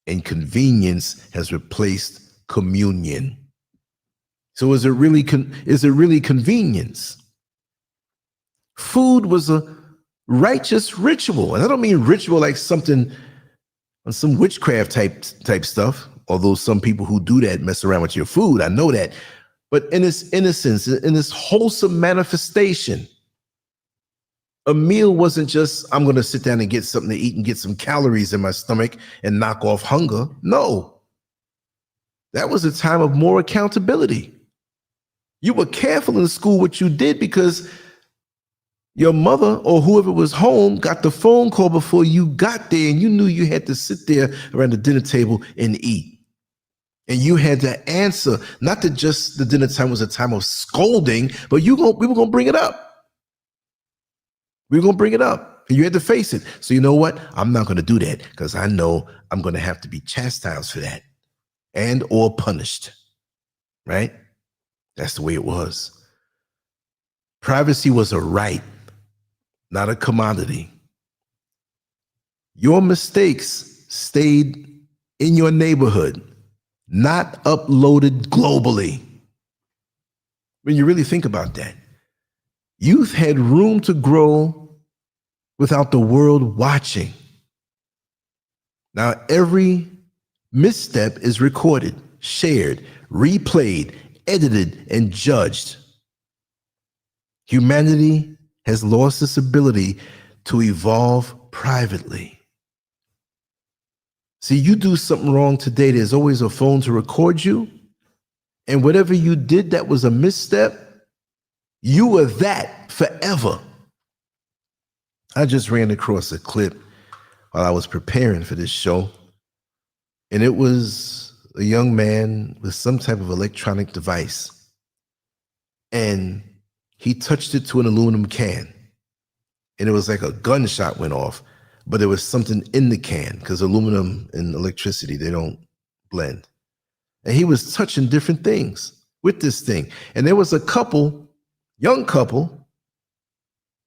and convenience has replaced communion. So is it really convenience? Food was a righteous ritual, and I don't mean ritual like something on some witchcraft type stuff, although some people who do that mess around with your food, I know that. But in its innocence, in this wholesome manifestation, a meal wasn't just, I'm going to sit down and get something to eat and get some calories in my stomach and knock off hunger. No, that was a time of more accountability. You were careful in school what you did because your mother or whoever was home got the phone call before you got there, and you knew you had to sit there around the dinner table and eat. And you had to answer, not that just the dinner time was a time of scolding, but we were going to bring it up. We were going to bring it up, and you had to face it. So you know what? I'm not going to do that because I know I'm going to have to be chastised for that and or punished, right? That's the way it was. Privacy was a right, not a commodity. Your mistakes stayed in your neighborhood, not uploaded globally. When you really think about that, youth had room to grow without the world watching. Now, every misstep is recorded, shared, replayed, edited, and judged. Humanity has lost its ability to evolve privately. See, you do something wrong today, there's always a phone to record you. And whatever you did that was a misstep, You were that forever. I just ran across a clip while I was preparing for this show, and it was a young man with some type of electronic device, and he touched it to an aluminum can, and it was like a gunshot went off, but there was something in the can because aluminum and electricity, they don't blend. And he was touching different things with this thing. And there was a couple, young couple,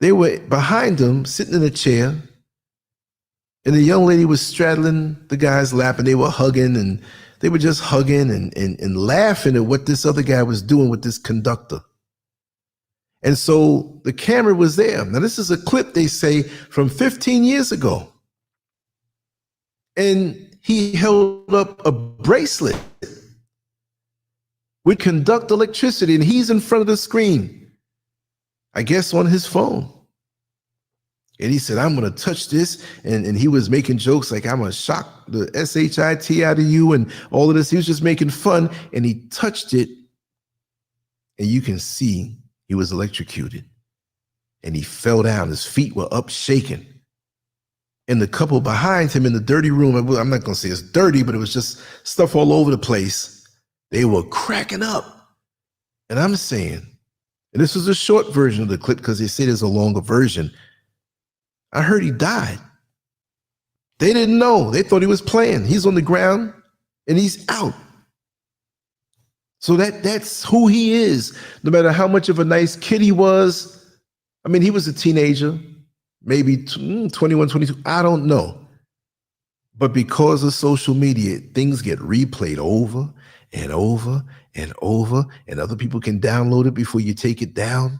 they were behind him sitting in a chair, and the young lady was straddling the guy's lap, and they were hugging, and they were just hugging and laughing at what this other guy was doing with this conductor. And so the camera was there. Now, this is a clip, they say, from 15 years ago. And he held up a bracelet would conduct electricity, and he's in front of the screen, I guess on his phone. And he said, I'm going to touch this. And he was making jokes like, I'm going to shock the SHIT out of you and all of this. He was just making fun. And he touched it. And you can see he was electrocuted. And he fell down. His feet were up shaking. And the couple behind him in the dirty room, I'm not going to say it's dirty, but it was just stuff all over the place. They were cracking up. And I'm saying, and this was a short version of the clip because they say there's a longer version. I heard he died. They didn't know. They thought he was playing. He's on the ground and he's out. So that's who he is. No matter how much of a nice kid he was. I mean, he was a teenager, maybe 21, 22. I don't know. But because of social media, things get replayed over and over and over, and other people can download it before you take it down.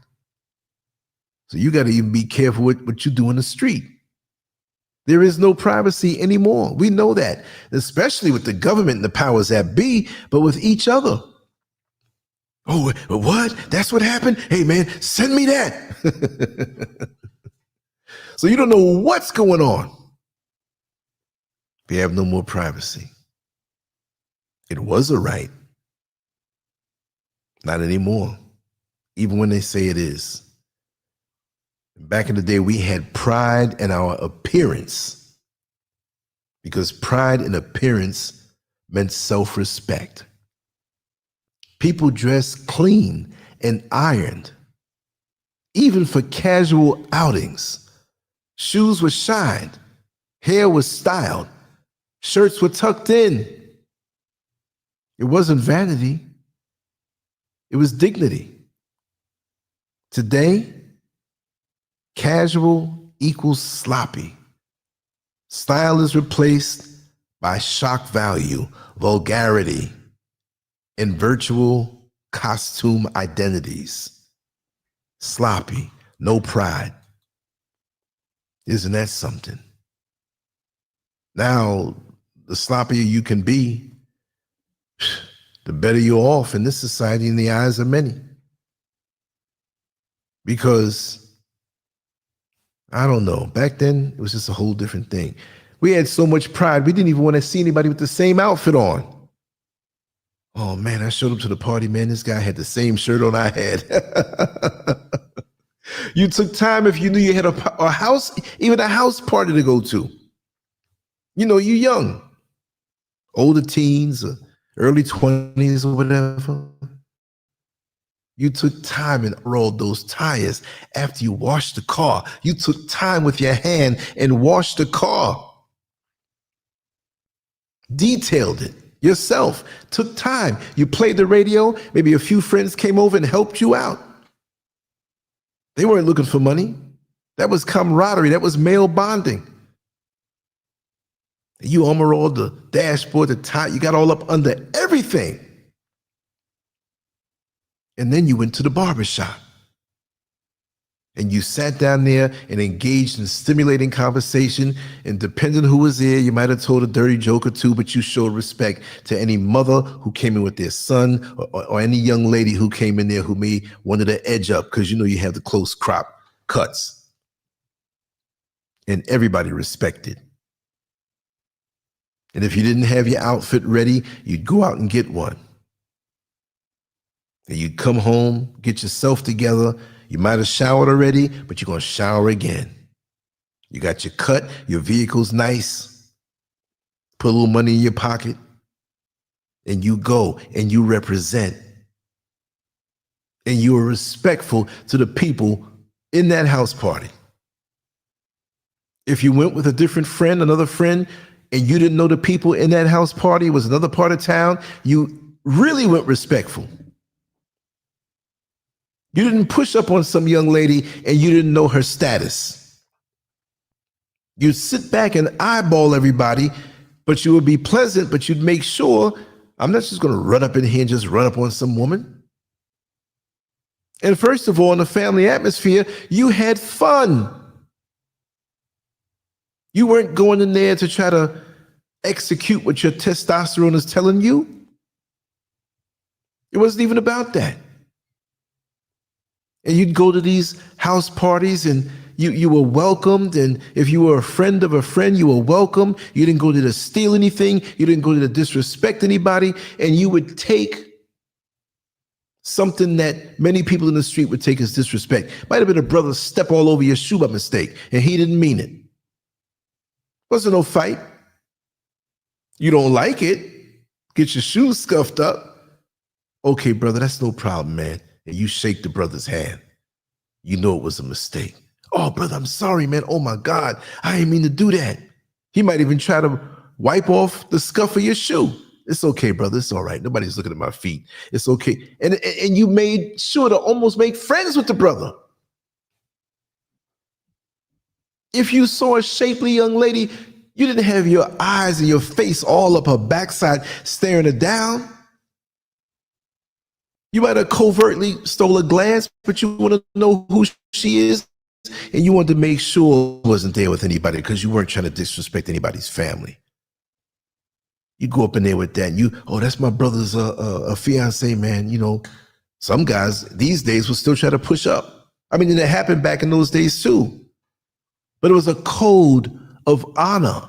So you got to even be careful what you do in the street. There is no privacy anymore. We know that, especially with the government and the powers that be, but with each other. Oh, what? That's what happened? Hey, man, send me that. So you don't know what's going on. We have no more privacy. It was a right. Not anymore, even when they say it is. Back in the day, we had pride in our appearance because pride in appearance meant self-respect. People dressed clean and ironed, even for casual outings. Shoes were shined, hair was styled, shirts were tucked in. It wasn't vanity, it was dignity. Today, casual equals sloppy. Style is replaced by shock value, vulgarity, and virtual costume identities. Sloppy, no pride. Isn't that something? Now, the sloppier you can be, the better you're off in this society in the eyes of many. Because, I don't know, back then it was just a whole different thing. We had so much pride, we didn't even want to see anybody with the same outfit on. Oh man, I showed up to the party, man, this guy had the same shirt on I had. You took time if you knew you had a house, even a house party to go to. You know, you're young, older teens, or early 20s or whatever. You took time and rolled those tires after you washed the car. You took time with your hand and washed the car. Detailed it yourself, took time. You played the radio, maybe a few friends came over and helped you out. They weren't looking for money. That was camaraderie, that was male bonding. You overalled the dashboard, the tie, you got all up under everything. And then you went to the barbershop. And you sat down there and engaged in stimulating conversation. And depending on who was there, you might have told a dirty joke or two, but you showed respect to any mother who came in with their son, or any young lady who came in there who may wanted to edge up because you know you have the close crop cuts. And everybody respected. And if you didn't have your outfit ready, you'd go out and get one. And you come home, get yourself together. You might have showered already, but you're going to shower again. You got your cut, your vehicle's nice, put a little money in your pocket, and you go and you represent. And you are respectful to the people in that house party. If you went with a different friend, another friend, and you didn't know the people in that house party, it was another part of town, you really went respectful. You didn't push up on some young lady and you didn't know her status. You'd sit back and eyeball everybody, but you would be pleasant, but you'd make sure, I'm not just going to run up in here and just run up on some woman. And first of all, in the family atmosphere, you had fun. You weren't going in there to try to execute what your testosterone is telling you. It wasn't even about that. And you'd go to these house parties and you were welcomed. And if you were a friend of a friend, you were welcome. You didn't go there to steal anything. You didn't go there to disrespect anybody. And you would take something that many people in the street would take as disrespect. Might have been a brother step all over your shoe by mistake, and he didn't mean it. Wasn't no fight. You don't like it. Get your shoes scuffed up. Okay, brother, that's no problem, man. And you shake the brother's hand. You know it was a mistake. Oh, brother, I'm sorry, man. Oh, my God. I didn't mean to do that. He might even try to wipe off the scuff of your shoe. It's okay, brother. It's all right. Nobody's looking at my feet. It's okay. And you made sure to almost make friends with the brother. If you saw a shapely young lady, you didn't have your eyes and your face all up her backside staring her down. You might have covertly stole a glance, but you want to know who she is. And you wanted to make sure it wasn't there with anybody because you weren't trying to disrespect anybody's family. You go up in there with that and oh, that's my brother's a fiance, man. You know, some guys these days will still try to push up. I mean, and it happened back in those days too. But it was a code of honor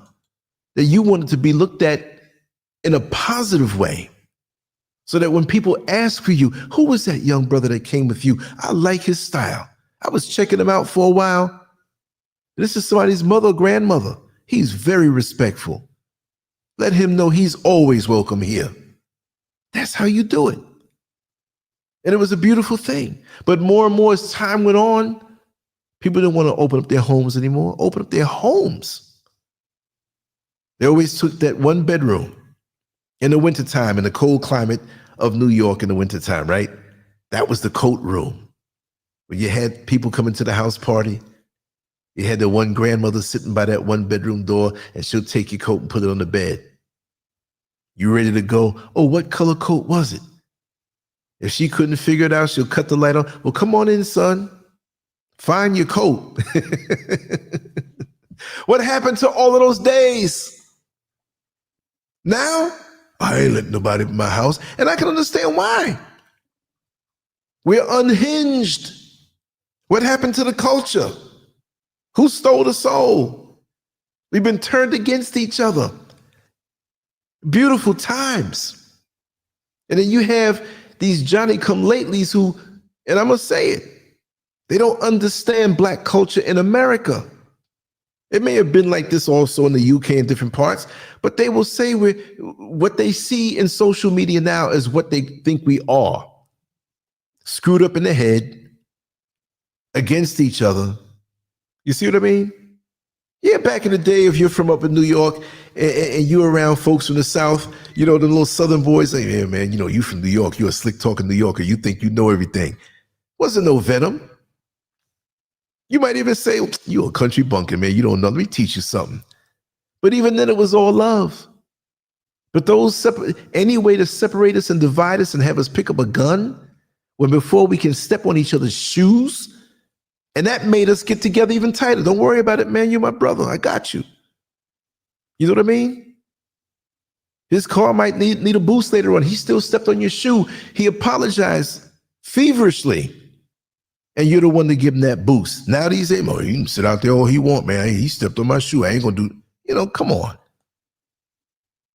that you wanted to be looked at in a positive way. So that when people ask for you, who was that young brother that came with you? I like his style. I was checking him out for a while. This is somebody's mother or grandmother. He's very respectful. Let him know he's always welcome here. That's how you do it. And it was a beautiful thing. But more and more as time went on, people didn't want to open up their homes anymore. Open up their homes. They always took that one bedroom in the wintertime, in the cold climate of New York in the wintertime, right? That was the coat room. When you had people coming to the house party, you had the one grandmother sitting by that one bedroom door, and she'll take your coat and put it on the bed. You ready to go? Oh, what color coat was it? If she couldn't figure it out, she'll cut the light on. Well, come on in, son. Find your coat. What happened to all of those days? Now, I ain't letting nobody in my house, and I can understand why. We're unhinged. What happened to the culture? Who stole the soul? We've been turned against each other. Beautiful times. And then you have these Johnny-come-latelys who, and I'm going to say it, they don't understand Black culture in America. It may have been like this also in the UK and different parts, but they will say what they see in social media now is what they think we are. Screwed up in the head, against each other. You see what I mean? Yeah, back in the day, if you're from up in New York and you're around folks from the South, you know, the little Southern boys say, hey, man, you know, you from New York, you're a slick talking New Yorker, you think you know everything. Wasn't no venom. You might even say, you a country bumpkin, man, you don't know, let me teach you something. But even then it was all love. But any way to separate us and divide us and have us pick up a gun, when before we can step on each other's shoes, and that made us get together even tighter. Don't worry about it, man. You're my brother. I got you. You know what I mean? His car might need a boost later on. He still stepped on your shoe. He apologized feverishly. And you're the one to give him that boost. Now these days, oh, he can sit out there all he want, man. He stepped on my shoe. I ain't going to do, you know, come on.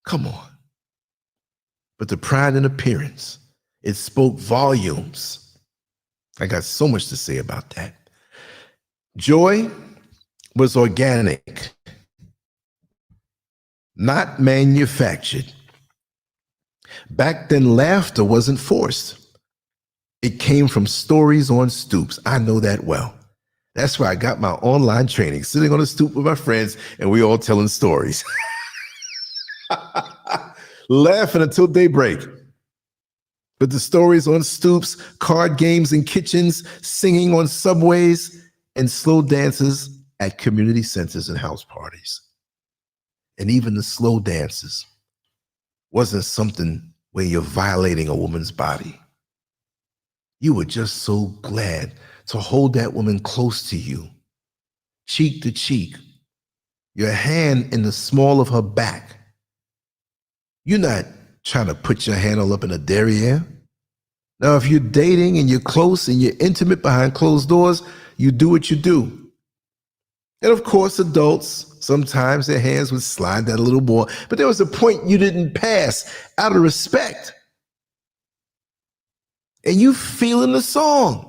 Come on. But the pride in appearance It spoke volumes. I got so much to say about that. Joy was organic, not manufactured. Back then, laughter wasn't forced. It came from stories on stoops. I know that well. That's why I got my online training, sitting on a stoop with my friends, and we all telling stories. Laughing until daybreak. But the stories on stoops, card games in kitchens, singing on subways, and slow dances at community centers and house parties. And even the slow dances wasn't something where you're violating a woman's body. You were just so glad to hold that woman close to you, cheek to cheek, your hand in the small of her back. You're not trying to put your hand all up in a derriere. Now, if you're dating and you're close and you're intimate behind closed doors, you do what you do. And of course, adults, sometimes their hands would slide that a little more, but there was a point you didn't pass out of respect. And you feeling the song.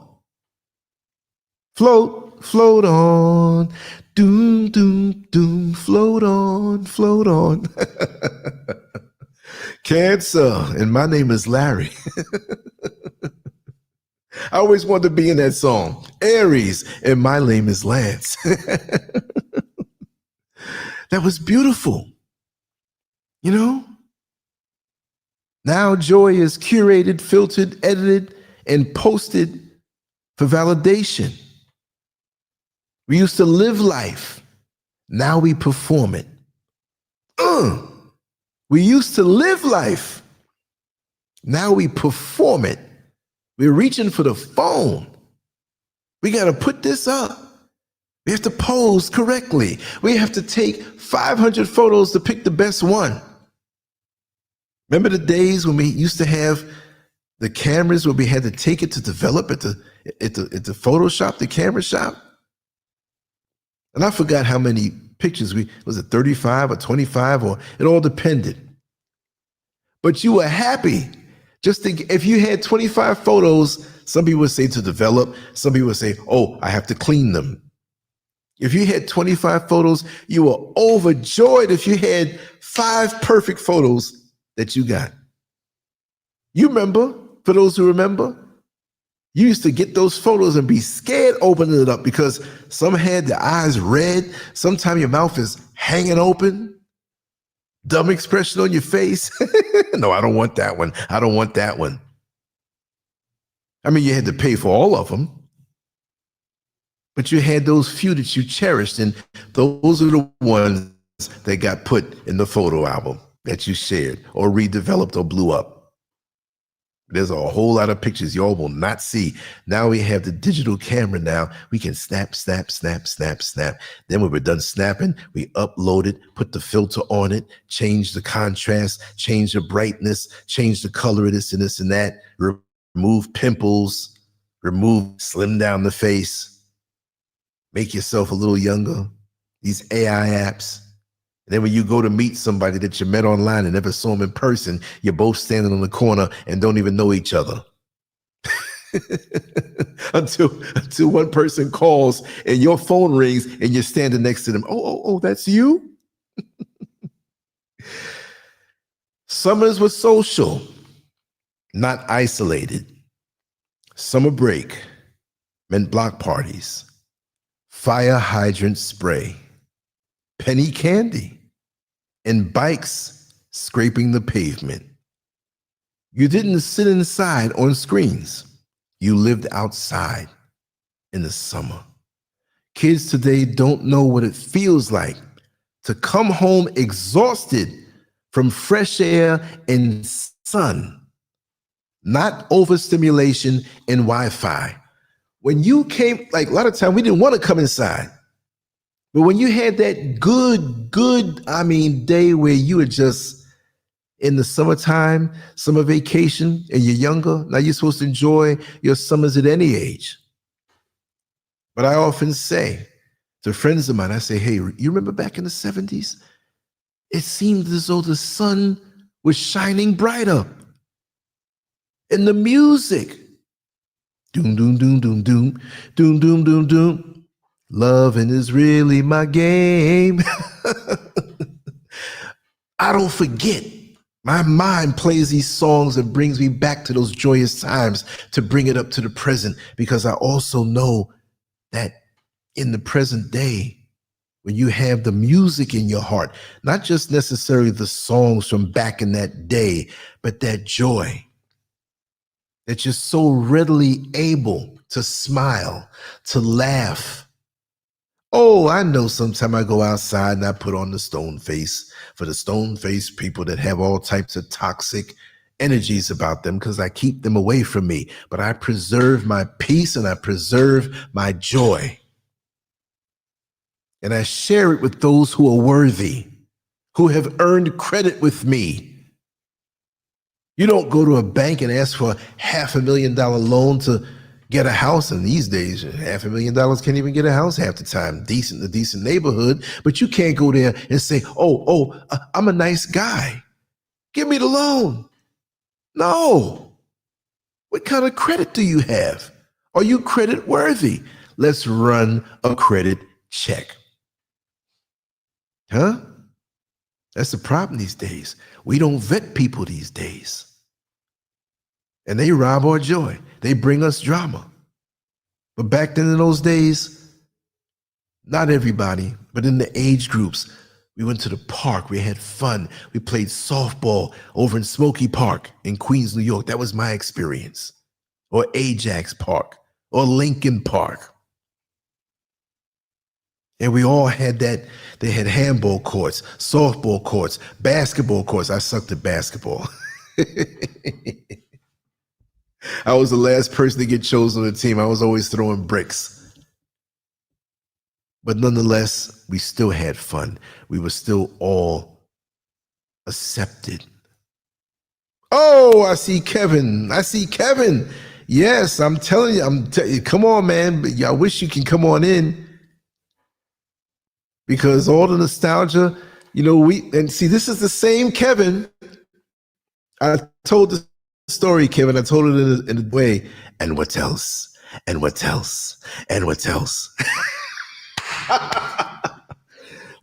Float, float on, doom, doom, doom, float on, float on. Cancer, and my name is Larry. I always wanted to be in that song. Aries, and my name is Lance. That was beautiful. You know? Now joy is curated, filtered, edited, and posted for validation. We used to live life. Now we perform it. We used to live life. Now we perform it. We're reaching for the phone. We got to put this up. We have to pose correctly. We have to take 500 photos to pick the best one. Remember the days when we used to have the cameras where we had to take it to develop at the Photoshop, the camera shop? And I forgot how many pictures was it 35 or 25, or it all depended. But you were happy. Just think, if you had 25 photos, some people would say to develop, some people would say, oh, I have to clean them. If you had 25 photos, you were overjoyed if you had 5 perfect photos that you got. You remember, for those who remember, you used to get those photos and be scared opening it up because some had the eyes red, sometimes your mouth is hanging open, dumb expression on your face. No, I don't want that one. I don't want that one. I mean, you had to pay for all of them, but you had those few that you cherished, and those are the ones that got put in the photo album that you shared or redeveloped or blew up. There's a whole lot of pictures y'all will not see. Now we have the digital camera now. We can snap, snap, snap, snap, snap. Then when we're done snapping, we upload it, put the filter on it, change the contrast, change the brightness, change the color of this and this and that, remove pimples, slim down the face, make yourself a little younger. These AI apps. And then when you go to meet somebody that you met online and never saw them in person, you're both standing on the corner and don't even know each other. until one person calls and your phone rings and you're standing next to them. Oh, that's you? Summers were social, not isolated. Summer break meant block parties, fire hydrant spray, penny candy, and bikes scraping the pavement. You didn't sit inside on screens. You lived outside in the summer. Kids today don't know what it feels like to come home exhausted from fresh air and sun, not overstimulation and Wi-Fi. When you came, like a lot of time, we didn't want to come inside. But when you had that good, day where you were just in the summertime, summer vacation, and you're younger, now you're supposed to enjoy your summers at any age. But I often say to friends of mine, I say, hey, you remember back in the 70s? It seemed as though the sun was shining brighter. And the music. Doom, doom, doom, doom, doom, doom, doom, doom, doom. Loving is really my game. I don't forget. My mind plays these songs and brings me back to those joyous times to bring it up to the present, because I also know that in the present day, when you have the music in your heart, not just necessarily the songs from back in that day, but that joy, that you're so readily able to smile, to laugh. Oh, I know sometime I go outside and I put on the stone face for the stone face people that have all types of toxic energies about them, because I keep them away from me. But I preserve my peace and I preserve my joy. And I share it with those who are worthy, who have earned credit with me. You don't go to a bank and ask for a $500,000 loan to get a house. And these days, $500,000 can't even get a house half the time. A decent neighborhood. But you can't go there and say, I'm a nice guy. Give me the loan. No. What kind of credit do you have? Are you credit worthy? Let's run a credit check. Huh? That's the problem these days. We don't vet people these days. And they rob our joy. They bring us drama. But back then in those days, not everybody, but in the age groups, we went to the park. We had fun. We played softball over in Smoky Park in Queens, New York. That was my experience. Or Ajax Park or Lincoln Park. And we all had that. They had handball courts, softball courts, basketball courts. I sucked at basketball. I was the last person to get chosen on the team. I was always throwing bricks. But nonetheless, we still had fun. We were still all accepted. Oh, I see Kevin. Yes, I'm telling you, come on, man. I wish you can come on in. Because all the nostalgia, this is the same Kevin. I told the story, Kevin. I told it in a way. And what else? And what else? And what else?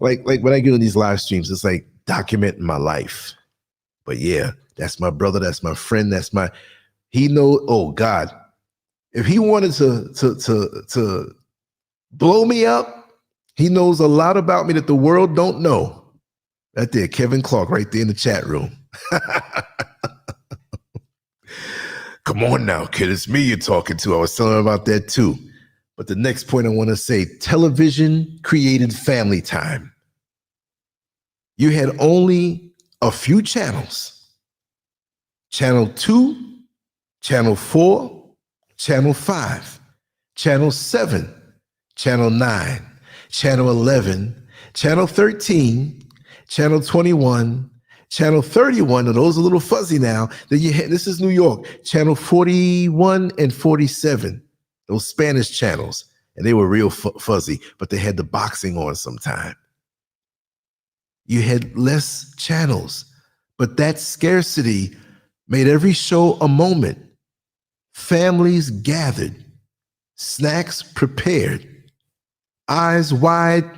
like when I get on these live streams, it's like documenting my life. But yeah, that's my brother. That's my friend. He knows. Oh God, if he wanted to blow me up, he knows a lot about me that the world don't know. Right there, Kevin Clark, right there in the chat room. Come on now, kid, it's me you're talking to. I was telling him about that too. But the next point I want to say, television created family time. You had only a few channels. Channel 2, Channel 4, Channel 5, Channel 7, Channel 9, Channel 11, Channel 13, Channel 21, Channel 31, and those are a little fuzzy now. Then you had, this is New York, Channel 41 and 47, those Spanish channels. And they were real fuzzy, but they had the boxing on sometime. You had less channels, but that scarcity made every show a moment. Families gathered, snacks prepared, eyes wide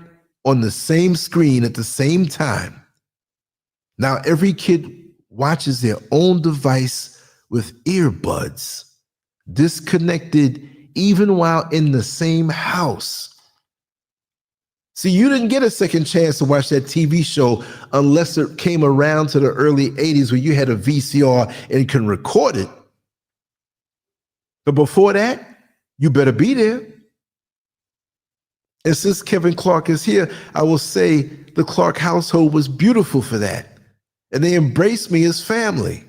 on the same screen at the same time. Now every kid watches their own device with earbuds, disconnected even while in the same house. See, you didn't get a second chance to watch that TV show unless it came around to the early 80s where you had a VCR and can record it. But before that, you better be there. And since Kevin Clark is here, I will say the Clark household was beautiful for that. And they embraced me as family.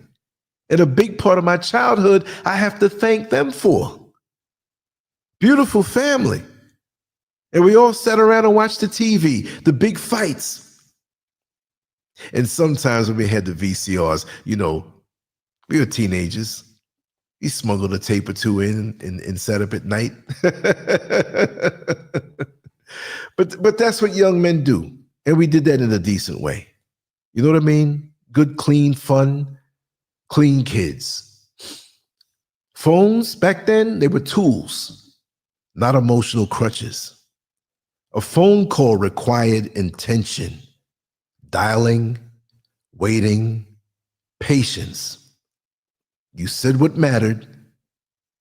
And a big part of my childhood, I have to thank them for. Beautiful family. And we all sat around and watched the TV, the big fights. And sometimes when we had the VCRs, we were teenagers. We smuggled a tape or two in and sat up at night. But that's what young men do. And we did that in a decent way. You know what I mean? Good, clean, fun, clean kids. Phones back then, they were tools, not emotional crutches. A phone call required intention, dialing, waiting, patience. You said what mattered,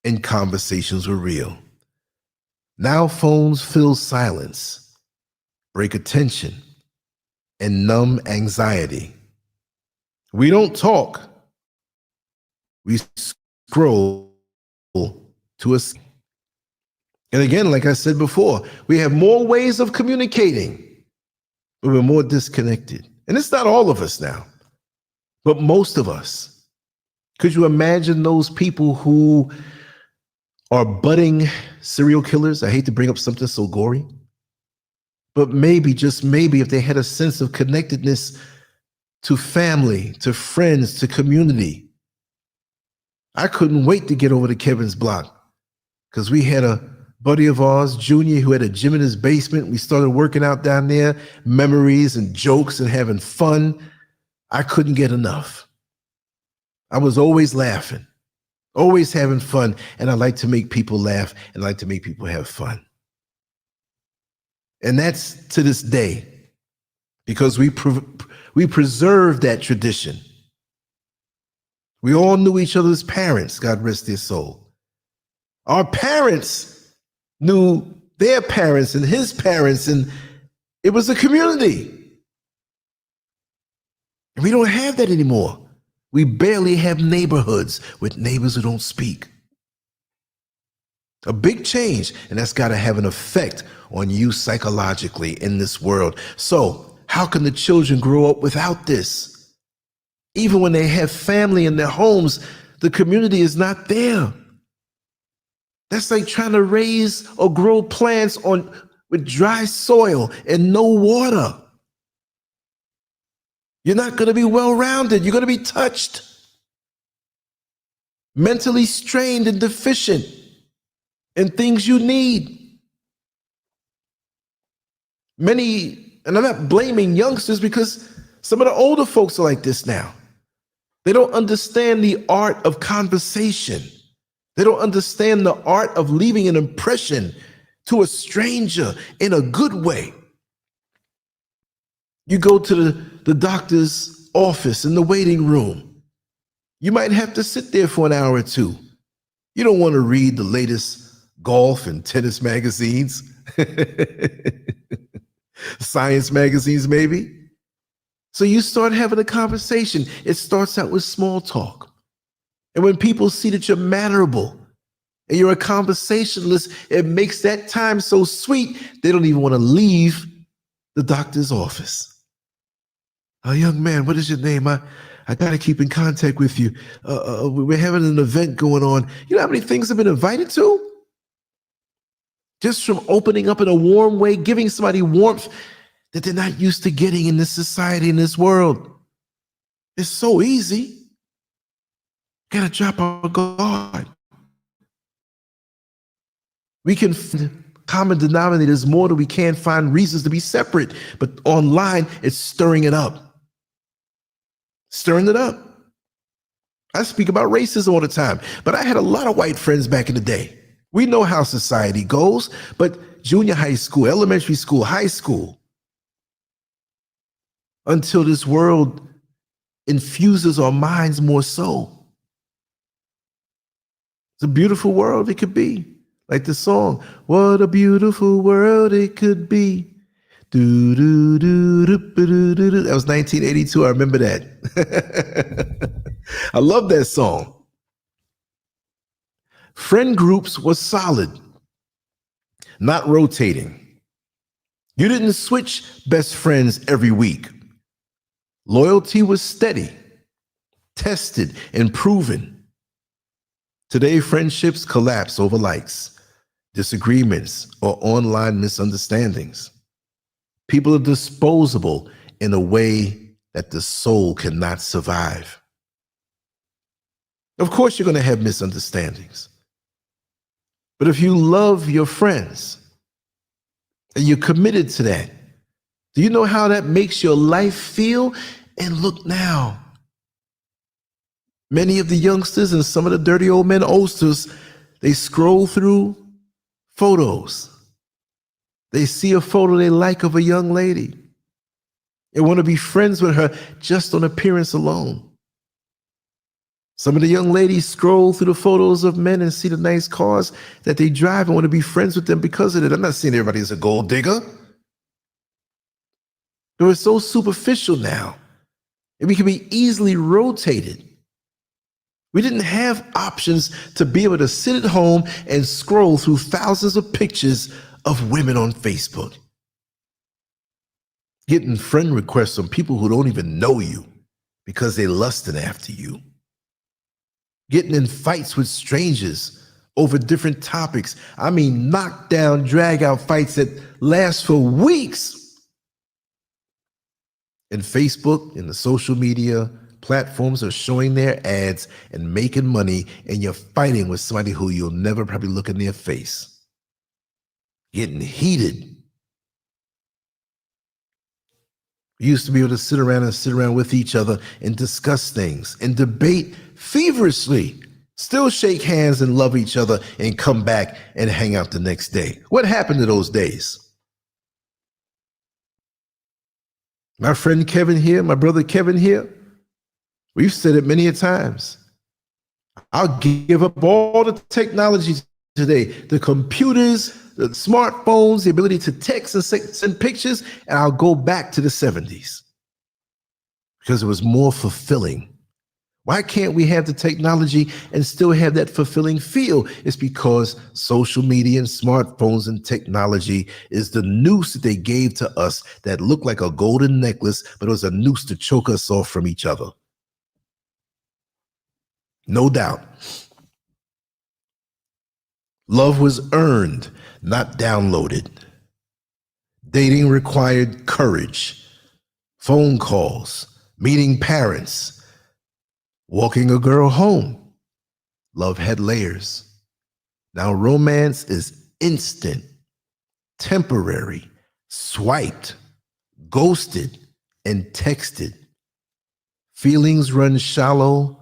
and conversations were real. Now phones fill silence, break attention, and numb anxiety. We don't talk. We scroll to escape. And again, like I said before, we have more ways of communicating, but we're more disconnected. And it's not all of us now, but most of us. Could you imagine those people who are budding serial killers? I hate to bring up something so gory, but maybe, just maybe, if they had a sense of connectedness to family, to friends, to community. I couldn't wait to get over to Kevin's block because we had a buddy of ours, Junior, who had a gym in his basement. We started working out down there, memories and jokes and having fun. I couldn't get enough. I was always laughing, always having fun, and I like to make people laugh and I like to make people have fun. And that's to this day, because we preserve that tradition. We all knew each other's parents, God rest their soul. Our parents knew their parents and his parents, and it was a community. And we don't have that anymore. We barely have neighborhoods with neighbors who don't speak. A big change, and that's got to have an effect on you psychologically in this world. So how can the children grow up without this? Even when they have family in their homes, the community is not there. That's like trying to raise or grow plants with dry soil and no water. You're not going to be well-rounded. You're going to be touched, mentally strained and deficient in things you need. Many, and I'm not blaming youngsters because some of the older folks are like this now. They don't understand the art of conversation. They don't understand the art of leaving an impression to a stranger in a good way. You go to the doctor's office in the waiting room. You might have to sit there for an hour or two. You don't want to read the latest golf and tennis magazines, science magazines maybe. So you start having a conversation. It starts out with small talk. And when people see that you're mannerable and you're a conversationalist, it makes that time so sweet, they don't even want to leave the doctor's office. Oh, young man, what is your name? I got to keep in contact with you. We're having an event going on. You know how many things I've been invited to? Just from opening up in a warm way, giving somebody warmth that they're not used to getting in this society, in this world. It's so easy. Gotta drop our guard. We can find common denominators more than we can find reasons to be separate. But online, it's stirring it up. Stirring it up. I speak about racism all the time, but I had a lot of white friends back in the day. We know how society goes, but junior high school, elementary school, high school, until this world infuses our minds more so. It's a beautiful world it could be. Like the song, what a beautiful world it could be. Do, do, do, do, do, do, do. That was 1982. I remember that. I love that song. Friend groups were solid, not rotating. You didn't switch best friends every week. Loyalty was steady, tested, and proven. Today, friendships collapse over likes, disagreements, or online misunderstandings. People are disposable in a way that the soul cannot survive. Of course, you're going to have misunderstandings. But if you love your friends and you're committed to that, do you know how that makes your life feel? And look now. Many of the youngsters and some of the dirty old men oldsters, they scroll through photos. They see a photo they like of a young lady. They want to be friends with her just on appearance alone. Some of the young ladies scroll through the photos of men and see the nice cars that they drive and want to be friends with them because of it. I'm not saying everybody is a gold digger. But it's so superficial now. And we can be easily rotated. We didn't have options to be able to sit at home and scroll through thousands of pictures of women on Facebook. Getting friend requests from people who don't even know you because they're lusting after you. Getting in fights with strangers over different topics. I mean, knockdown, drag-out fights that last for weeks. And Facebook and the social media platforms are showing their ads and making money, and you're fighting with somebody who you'll never probably look in their face. Getting heated. We used to be able to sit around with each other and discuss things and debate feverishly, still shake hands and love each other and come back and hang out the next day. What happened to those days? My friend Kevin here, my brother Kevin here, we've said it many a times. I'll give up all the technology today, the computers, the smartphones, the ability to text and send pictures, and I'll go back to the 70s because it was more fulfilling. Why can't we have the technology and still have that fulfilling feel? It's because social media and smartphones and technology is the noose that they gave to us that looked like a golden necklace, but it was a noose to choke us off from each other. No doubt. Love was earned, not downloaded. Dating required courage, phone calls, meeting parents, walking a girl home. Love had layers. Now romance is instant, temporary, swiped, ghosted, and texted. Feelings run shallow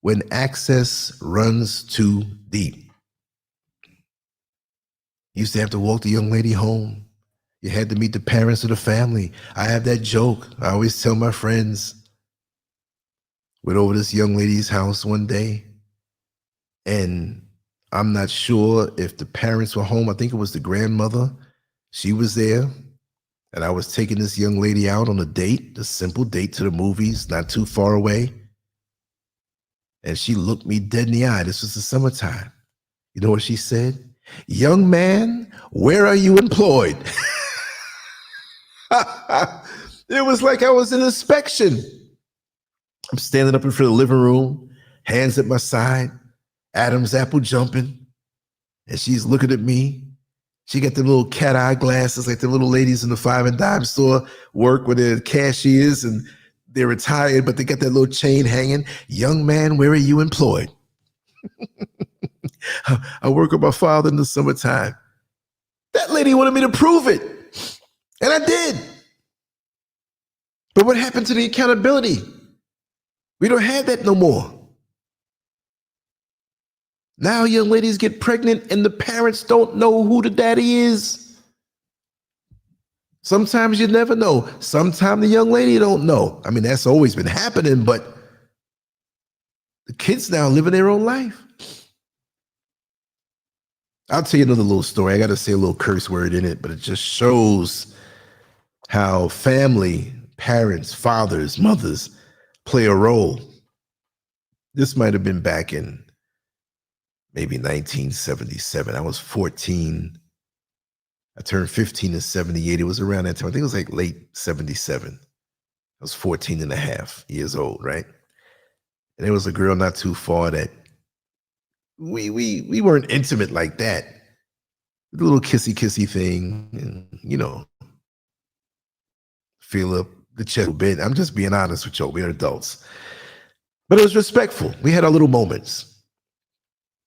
when access runs too deep. You used to have to walk the young lady home. You had to meet the parents of the family. I have that joke. I always tell my friends. Went over this young lady's house one day, and I'm not sure if the parents were home. I think it was the grandmother. She was there, and I was taking this young lady out on a date, a simple date to the movies, not too far away. And she looked me dead in the eye. This was the summertime. You know what she said? "Young man, where are you employed?" It was like I was in inspection. I'm standing up in front of the living room, hands at my side, Adam's apple jumping, and she's looking at me. She got the little cat eye glasses like the little ladies in the 5 and dime store work with their cashiers, and they're retired, but they got that little chain hanging. "Young man, where are you employed?" I work with my father in the summertime. That lady wanted me to prove it, and I did. But what happened to the accountability? We don't have that no more. Now young ladies get pregnant and the parents don't know who the daddy is. Sometimes you never know. Sometimes the young lady don't know. I mean, that's always been happening, but the kids now living their own life. I'll tell you another little story. I got to say a little curse word in it, but it just shows how family, parents, fathers, mothers play a role. This might have been back in maybe 1977. I was 14. I turned 15 in 78. It was around that time. I think it was like late 77. I was 14 and a half years old, right? And there was a girl not too far that we weren't intimate like that. The little kissy thing, and, you know, feel up the chest a bit. I'm just being honest with you. We're adults. But it was respectful. We had our little moments.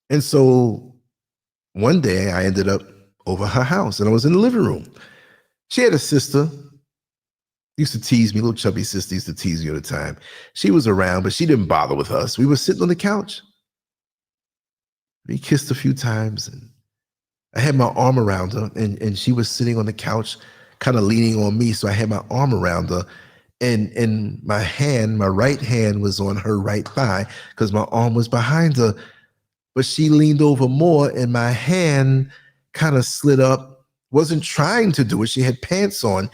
And so one day I ended up over her house and I was in the living room. She had a sister used to tease me. Little chubby sister used to tease me all the time. She was around, but she didn't bother with us. We were sitting on the couch. We kissed a few times, and I had my arm around her, and she was sitting on the couch, kind of leaning on me. So I had my arm around her, and my right hand was on her right thigh because my arm was behind her. But she leaned over more, and my hand kind of slid up. Wasn't trying to do it. She had pants on,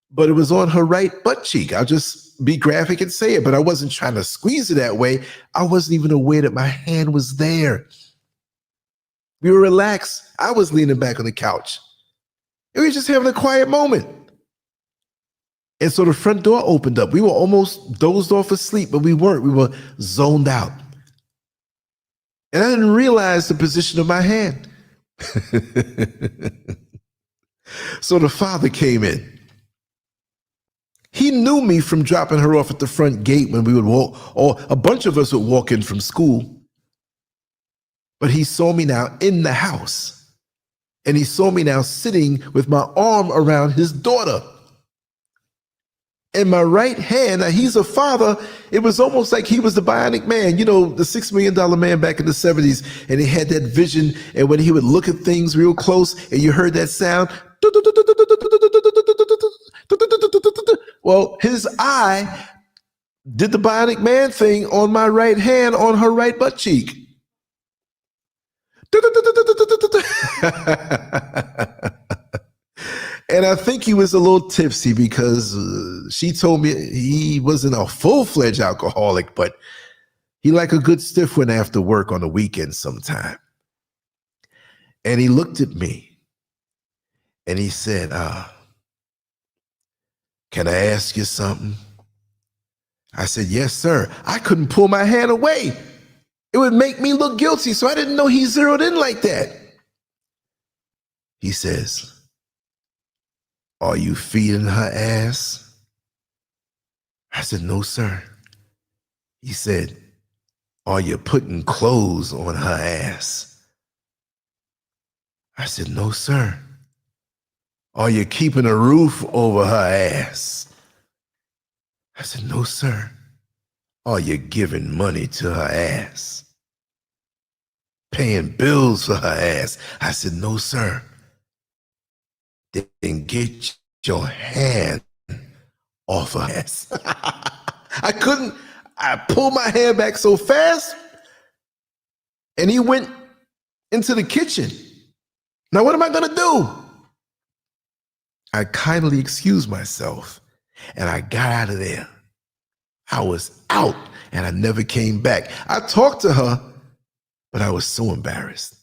but it was on her right butt cheek. I'll just be graphic and say it, but I wasn't trying to squeeze it that way. I wasn't even aware that my hand was there. We were relaxed. I was leaning back on the couch. And we were just having a quiet moment. And so the front door opened up. We were almost dozed off asleep, but we weren't. We were zoned out. And I didn't realize the position of my hand. So the father came in. He knew me from dropping her off at the front gate when we would walk, or a bunch of us would walk in from school. But he saw me now in the house. And he saw me now sitting with my arm around his daughter. In my right hand, now he's a father, it was almost like he was the bionic man, you know, the $6 million man back in the 70s, and he had that vision, and when he would look at things real close, and you heard that sound, well, his eye did the bionic man thing on my right hand, on her right butt cheek. And I think he was a little tipsy because she told me he wasn't a full-fledged alcoholic, but he liked a good stiff one after work on the weekend sometime. And he looked at me and he said, can I ask you something? I said, yes, sir. I couldn't pull my hand away. It would make me look guilty, so I didn't know he zeroed in like that. He says, are you feeding her ass? I said, no, sir. He said, are you putting clothes on her ass? I said, no, sir. Are you keeping a roof over her ass? I said, no, sir. Are you giving money to her ass? Paying bills for her ass? I said, no, sir. Then get your hand off her ass. I pulled my hand back so fast, and he went into the kitchen. Now, what am I gonna do? I kindly excused myself, and I got out of there. I was out, and I never came back. I talked to her, but I was so embarrassed.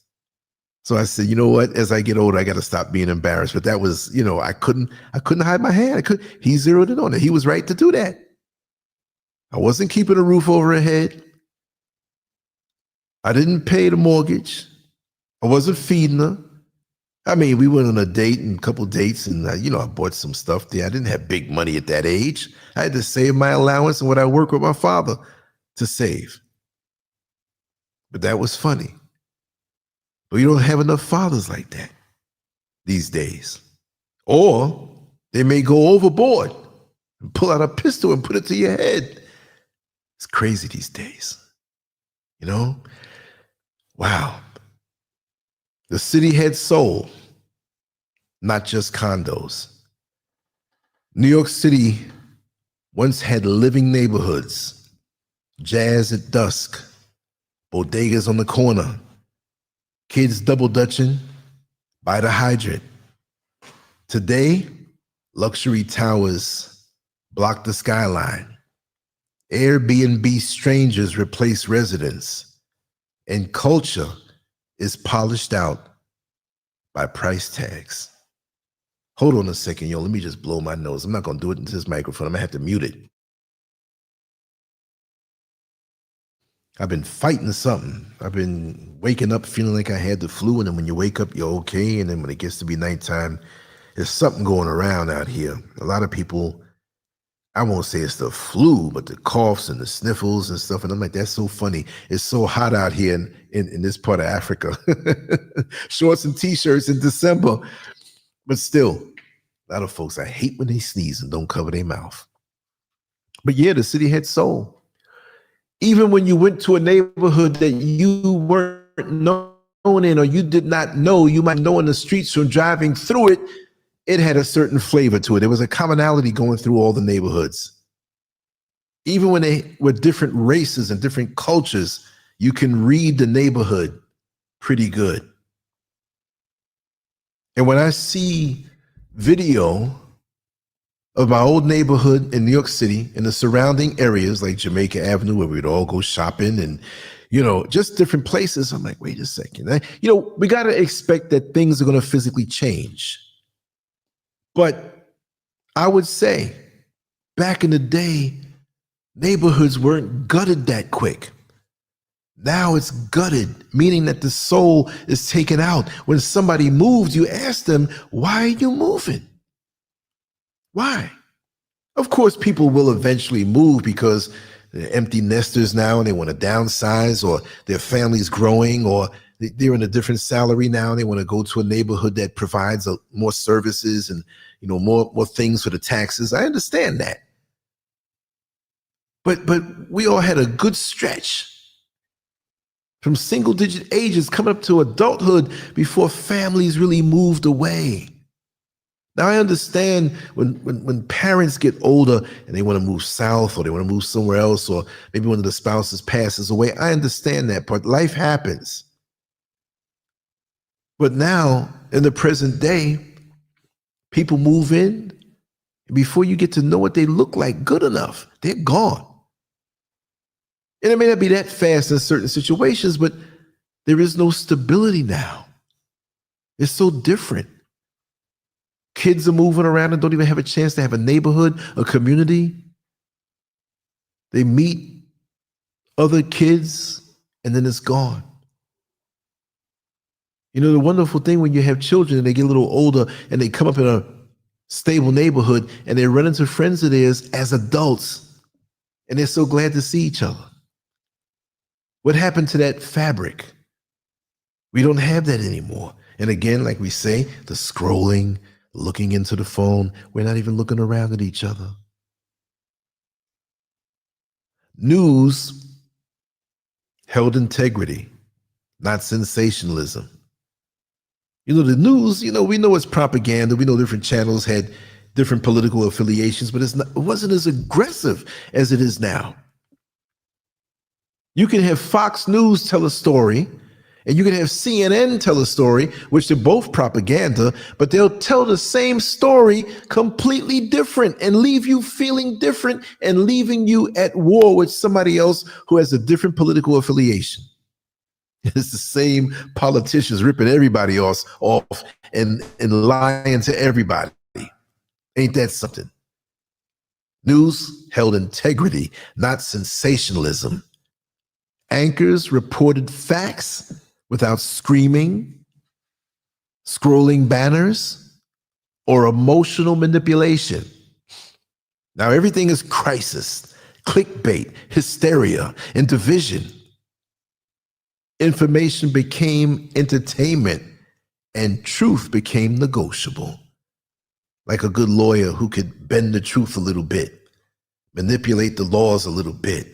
So I said, you know what? As I get older, I got to stop being embarrassed. But that was, you know, I couldn't hide my hand. He zeroed in on it. He was right to do that. I wasn't keeping a roof over her head. I didn't pay the mortgage. I wasn't feeding her. I mean, we went on a date and a couple dates, and you know, I bought some stuff there. I didn't have big money at that age. I had to save my allowance and what I worked with my father to save. But that was funny. But you don't have enough fathers like that these days. Or they may go overboard and pull out a pistol and put it to your head. It's crazy these days. You know? Wow. The city had soul, not just condos. New York City once had living neighborhoods, jazz at dusk, bodegas on the corner, kids double dutching by the hydrant. Today, luxury towers block the skyline. Airbnb strangers replace residents, and culture is polished out by price tags. Hold on a second, yo. Let me just blow my nose. I'm not going to do it into this microphone. I'm going to have to mute it. I've been fighting something. I've been waking up feeling like I had the flu, and then when you wake up, you're okay. And then when it gets to be nighttime, there's something going around out here. A lot of people, I won't say it's the flu, but the coughs and the sniffles and stuff. And I'm like, that's so funny. It's so hot out here in this part of Africa. Shorts and t-shirts in December. But still, A lot of folks, I hate when they sneeze and don't cover their mouth. But yeah, the city had soul. Even when you went to a neighborhood that you weren't known in or you did not know, you might know in the streets from driving through it, it had a certain flavor to it. There was a commonality going through all the neighborhoods. Even when they were different races and different cultures, you can read the neighborhood pretty good. And when I see video of my old neighborhood in New York City and the surrounding areas like Jamaica Avenue, where we'd all go shopping and, just different places, I'm like, wait a second. We got to expect that things are going to physically change. But I would say back in the day, neighborhoods weren't gutted that quick. Now it's gutted, meaning that the soul is taken out. When somebody moves, you ask them, why are you moving? Why? Of course, people will eventually move because they're empty nesters now and they want to downsize, or their family's growing, or they're in a different salary now and they want to go to a neighborhood that provides more services and more things for the taxes. I understand that. But we all had a good stretch from single-digit ages coming up to adulthood before families really moved away. Now, I understand when parents get older and they want to move south or they want to move somewhere else, or maybe one of the spouses passes away. I understand that part. Life happens. But now, in the present day, people move in. Before you get to know what they look like good enough, they're gone. And it may not be that fast in certain situations, but there is no stability now. It's so different. Kids are moving around and don't even have a chance to have a neighborhood, a community. They meet other kids and then it's gone. The wonderful thing when you have children and they get a little older and they come up in a stable neighborhood and they run into friends of theirs as adults and they're so glad to see each other. What happened to that fabric? We don't have that anymore. And again, like we say, the scrolling, looking into the phone, we're not even looking around at each other. News held integrity, not sensationalism. The news, we know it's propaganda. We know different channels had different political affiliations, but it wasn't as aggressive as it is now. You can have Fox News tell a story, and you can have CNN tell a story, which they're both propaganda, but they'll tell the same story completely different and leave you feeling different and leaving you at war with somebody else who has a different political affiliation. It's the same politicians ripping everybody off and lying to everybody. Ain't that something? News held integrity, not sensationalism. Anchors reported facts without screaming, scrolling banners, or emotional manipulation. Now everything is crisis, clickbait, hysteria, and division. Information became entertainment and truth became negotiable. Like a good lawyer who could bend the truth a little bit, manipulate the laws a little bit.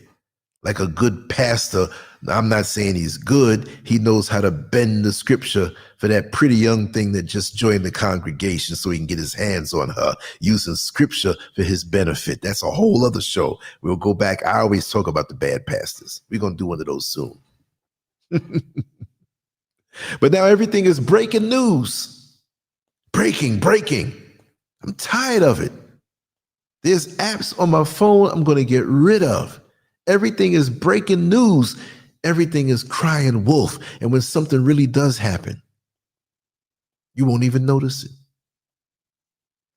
Like a good pastor, I'm not saying he's good, he knows how to bend the scripture for that pretty young thing that just joined the congregation so he can get his hands on her, using scripture for his benefit. That's a whole other show. We'll go back. I always talk about the bad pastors. We're going to do one of those soon. But now everything is breaking news. Breaking. I'm tired of it. There's apps on my phone I'm going to get rid of. Everything is breaking news. Everything is crying wolf. And when something really does happen, you won't even notice it.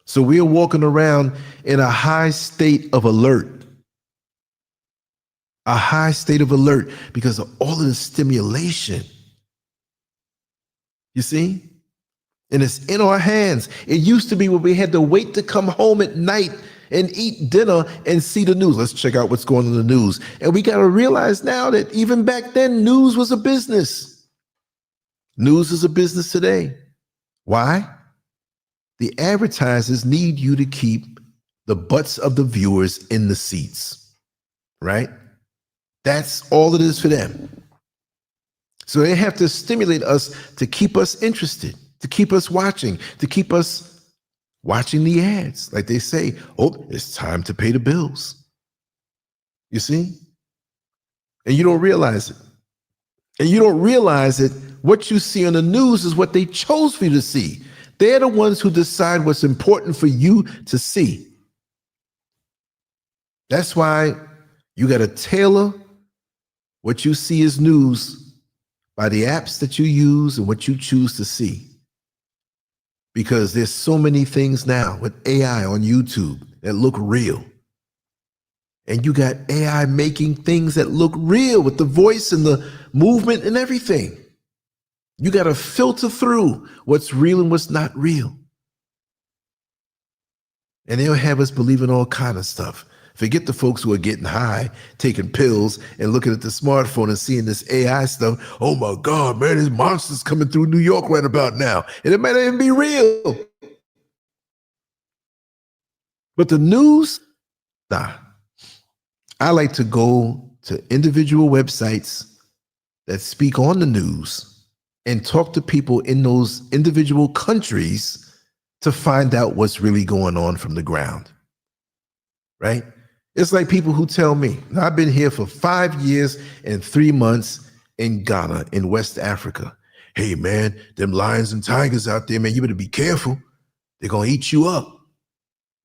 So we're walking around in a high state of alert. A high state of alert because of all of the stimulation. You see? And it's in our hands. It used to be where we had to wait to come home at night and eat dinner and see the news. Let's check out what's going on in the news. And we got to realize now that even back then, news was a business. News is a business today. Why? The advertisers need you to keep the butts of the viewers in the seats, right? That's all it is for them. So they have to stimulate us to keep us interested, to keep us watching, to keep us watching the ads. Like they say, oh, it's time to pay the bills. You see? And you don't realize it. And you don't realize that what you see on the news is what they chose for you to see. They're the ones who decide what's important for you to see. That's why you got to tailor what you see as news by the apps that you use and what you choose to see. Because there's so many things now with AI on YouTube that look real. And you got AI making things that look real with the voice and the movement and everything. You got to filter through what's real and what's not real. And they'll have us believing all kind of stuff. Forget the folks who are getting high, taking pills, and looking at the smartphone and seeing this AI stuff. Oh my God, man, there's monsters coming through New York right about now. And it might not even be real. But the news, nah. I like to go to individual websites that speak on the news and talk to people in those individual countries to find out what's really going on from the ground, right? It's like people who tell me, I've been here for 5 years and 3 months in Ghana, in West Africa. Hey man, them lions and tigers out there, man, you better be careful. They're gonna eat you up.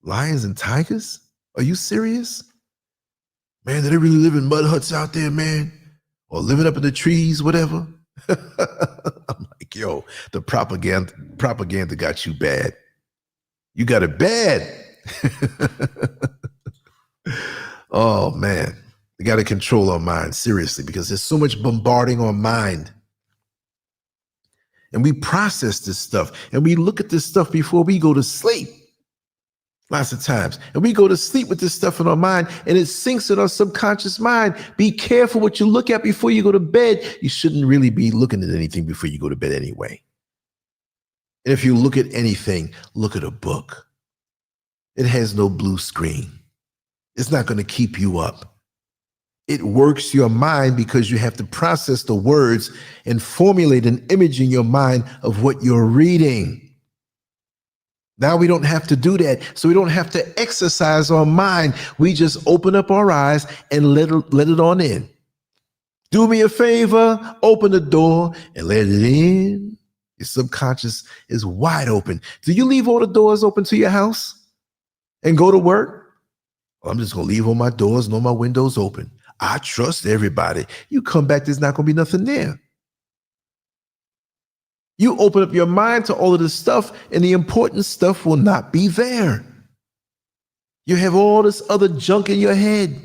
Lions and tigers? Are you serious? Man, do they really live in mud huts out there, man? Or living up in the trees, whatever? I'm like, yo, the propaganda got you bad. You got it bad. Oh, man. We got to control our mind, seriously, because there's so much bombarding our mind. And we process this stuff, and we look at this stuff before we go to sleep. Lots of times. And we go to sleep with this stuff in our mind, and it sinks in our subconscious mind. Be careful what you look at before you go to bed. You shouldn't really be looking at anything before you go to bed anyway. And if you look at anything, look at a book. It has no blue screen. It's not going to keep you up. It works your mind because you have to process the words and formulate an image in your mind of what you're reading. Now we don't have to do that. So we don't have to exercise our mind. We just open up our eyes and let it on in. Do me a favor, open the door and let it in. Your subconscious is wide open. Do you leave all the doors open to your house and go to work? Well, I'm just going to leave all my doors and all my windows open. I trust everybody. You come back, there's not going to be nothing there. You open up your mind to all of this stuff, and the important stuff will not be there. You have all this other junk in your head.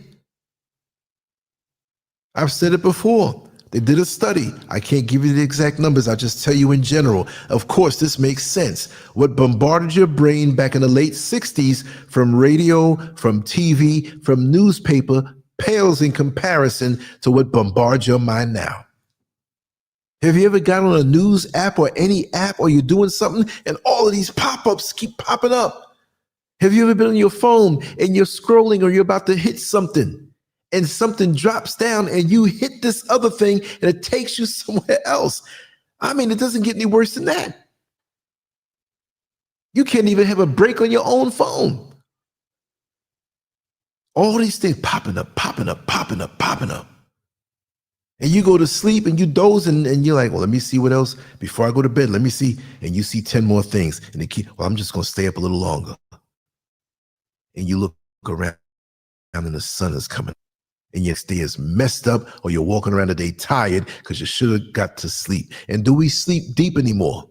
I've said it before. They did a study. I can't give you the exact numbers. I'll just tell you in general. Of course, this makes sense. What bombarded your brain back in the late 60s from radio, from TV, from newspaper pales in comparison to what bombards your mind now. Have you ever got on a news app or any app, or you're doing something and all of these pop-ups keep popping up? Have you ever been on your phone and you're scrolling, or you're about to hit something and something drops down and you hit this other thing and it takes you somewhere else? I mean, it doesn't get any worse than that. You can't even have a break on your own phone. All these things popping up, popping up, popping up, popping up. And you go to sleep and you doze and you're like, well, let me see what else before I go to bed. Let me see. And you see 10 more things. And they keep, well, I'm just going to stay up a little longer. And you look around and the sun is coming. And your day is messed up, or you're walking around the day tired because you should have got to sleep. And do we sleep deep anymore?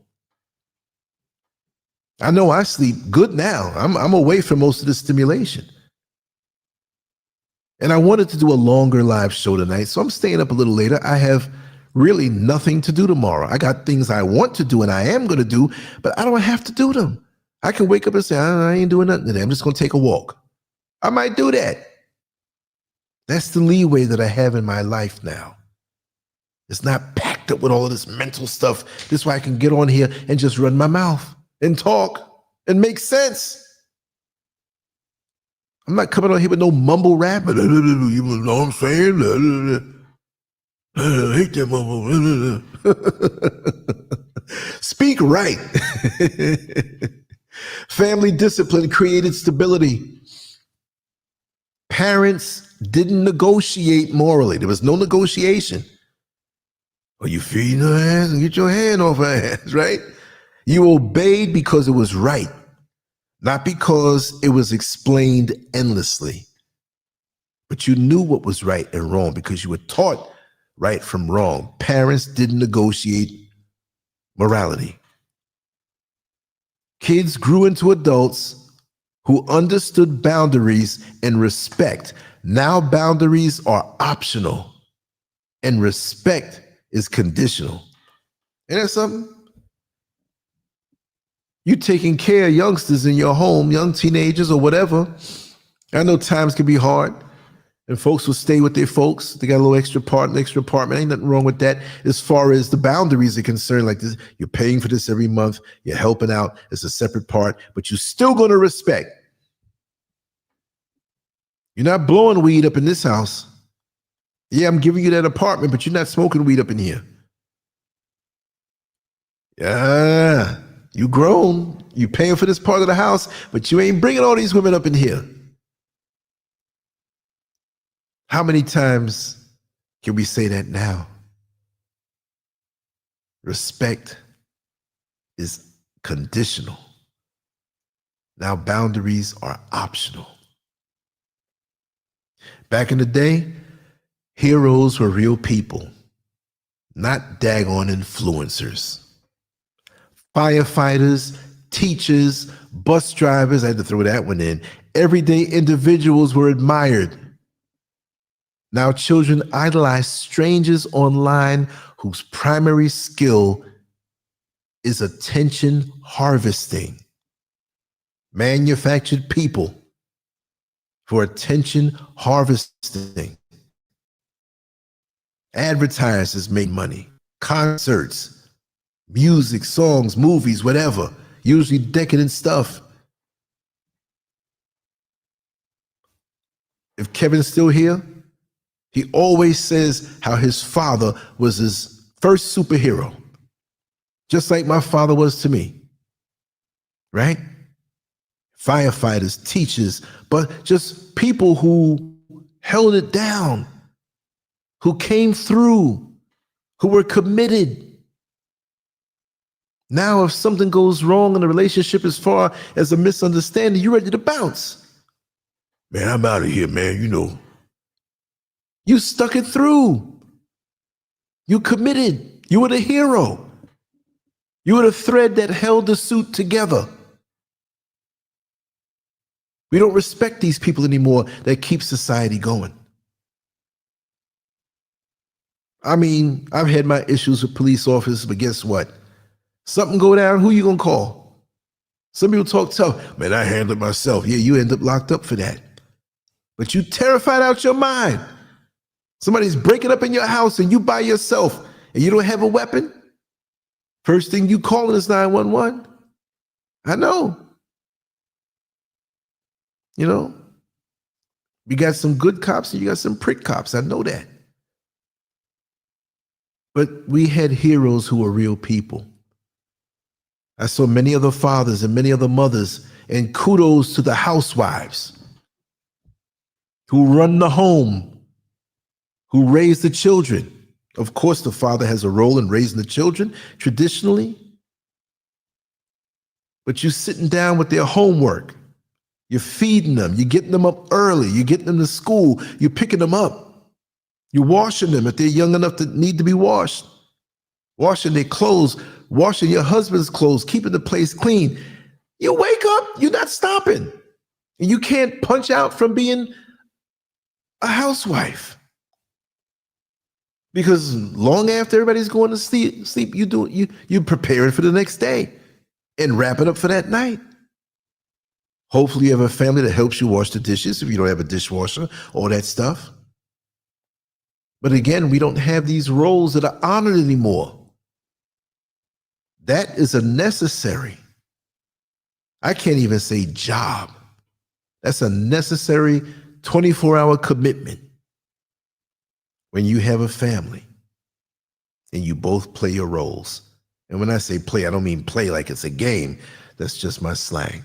I know I sleep good now. I'm away from most of the stimulation. And I wanted to do a longer live show tonight, so I'm staying up a little later. I have really nothing to do tomorrow. I got things I want to do and I am going to do, but I don't have to do them. I can wake up and say, I ain't doing nothing today. I'm just going to take a walk. I might do that. That's the leeway that I have in my life now. It's not packed up with all of this mental stuff. This is why I can get on here and just run my mouth and talk. and make sense. I'm not coming on here with no mumble rap. You know what I'm saying? I hate that mumble. Speak right. Family discipline created stability. Parents didn't negotiate morally. There was no negotiation. Are you feeding her ass? Get your hand off her ass, right? You obeyed because it was right, not because it was explained endlessly. But you knew what was right and wrong because you were taught right from wrong. Parents didn't negotiate morality. Kids grew into adults who understood boundaries and respect. Now boundaries are optional and respect is conditional. Ain't that something? You taking care of youngsters in your home, young teenagers or whatever. I know times can be hard and folks will stay with their folks. They got a little extra apartment. Ain't nothing wrong with that. As far as the boundaries are concerned, like this, you're paying for this every month. You're helping out. It's a separate part, but you're still going to respect. You're not blowing weed up in this house. Yeah, I'm giving you that apartment, but you're not smoking weed up in here. Yeah, you grown. You paying for this part of the house, but you ain't bringing all these women up in here. How many times can we say that now? Respect is conditional. Now boundaries are optional. Back in the day, heroes were real people, not daggone influencers. Firefighters, teachers, bus drivers, I had to throw that one in. Everyday individuals were admired. Now children idolize strangers online whose primary skill is attention harvesting. Manufactured people for attention harvesting. Advertisers make money. Concerts, music, songs, movies, whatever. Usually decadent stuff. If Kevin's still here, he always says how his father was his first superhero, just like my father was to me, right? Firefighters, teachers, but just people who held it down, who came through, who were committed. Now, if something goes wrong in the relationship as far as a misunderstanding, you're ready to bounce. Man, I'm out of here, man, you know. You stuck it through. You committed. You were the hero. You were the thread that held the suit together. We don't respect these people anymore that keep society going. I mean, I've had my issues with police officers, but guess what? Something go down, who you gonna call? Some people talk tough. Man, I handled it myself. Yeah, you end up locked up for that. But you terrified out your mind. Somebody's breaking up in your house and you by yourself and you don't have a weapon. First thing you calling is 911. I know. You know, we got some good cops and you got some prick cops. I know that. But we had heroes who were real people. I saw many other fathers and many other mothers, and kudos to the housewives who run the home, who raise the children. Of course, the father has a role in raising the children traditionally, but you're sitting down with their homework. You're feeding them. You're getting them up early. You're getting them to school. You're picking them up. You're washing them if they're young enough to need to be washed. Washing their clothes, washing your husband's clothes, keeping the place clean. You wake up, you're not stopping. And you can't punch out from being a housewife. Because long after everybody's going to sleep, you're preparing for the next day and wrap it up for that night. Hopefully you have a family that helps you wash the dishes if you don't have a dishwasher, all that stuff. But again, we don't have these roles that are honored anymore. That is a necessary. I can't even say job. That's a necessary 24-hour commitment when you have a family and you both play your roles. And when I say play, I don't mean play like it's a game. That's just my slang.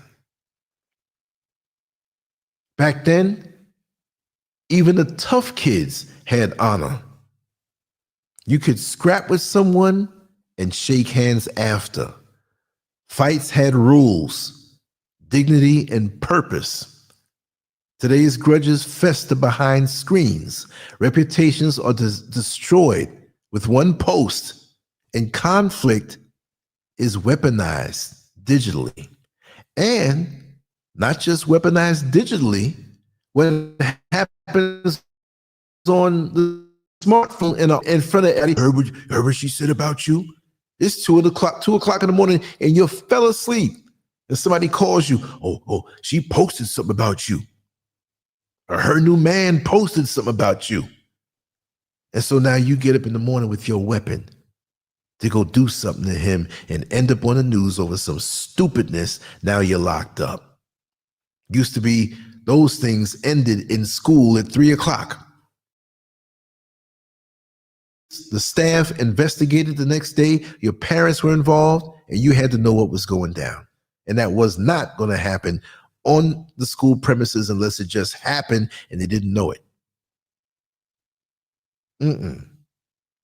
Back then, even the tough kids had honor. You could scrap with someone and shake hands after. Fights had rules, dignity, and purpose. Today's grudges fester behind screens. Reputations are destroyed with one post, and conflict is weaponized digitally. And not just weaponized digitally, what happens on the smartphone in front of Eddie. Heard what she said about you? It's 2 o'clock in the morning and you fell asleep. And somebody calls you, oh, she posted something about you. Or her new man posted something about you. And so now you get up in the morning with your weapon to go do something to him and end up on the news over some stupidness. Now you're locked up. Used to be those things ended in school at 3 o'clock. The staff investigated the next day. Your parents were involved and you had to know what was going down. And that was not going to happen on the school premises unless it just happened and they didn't know it.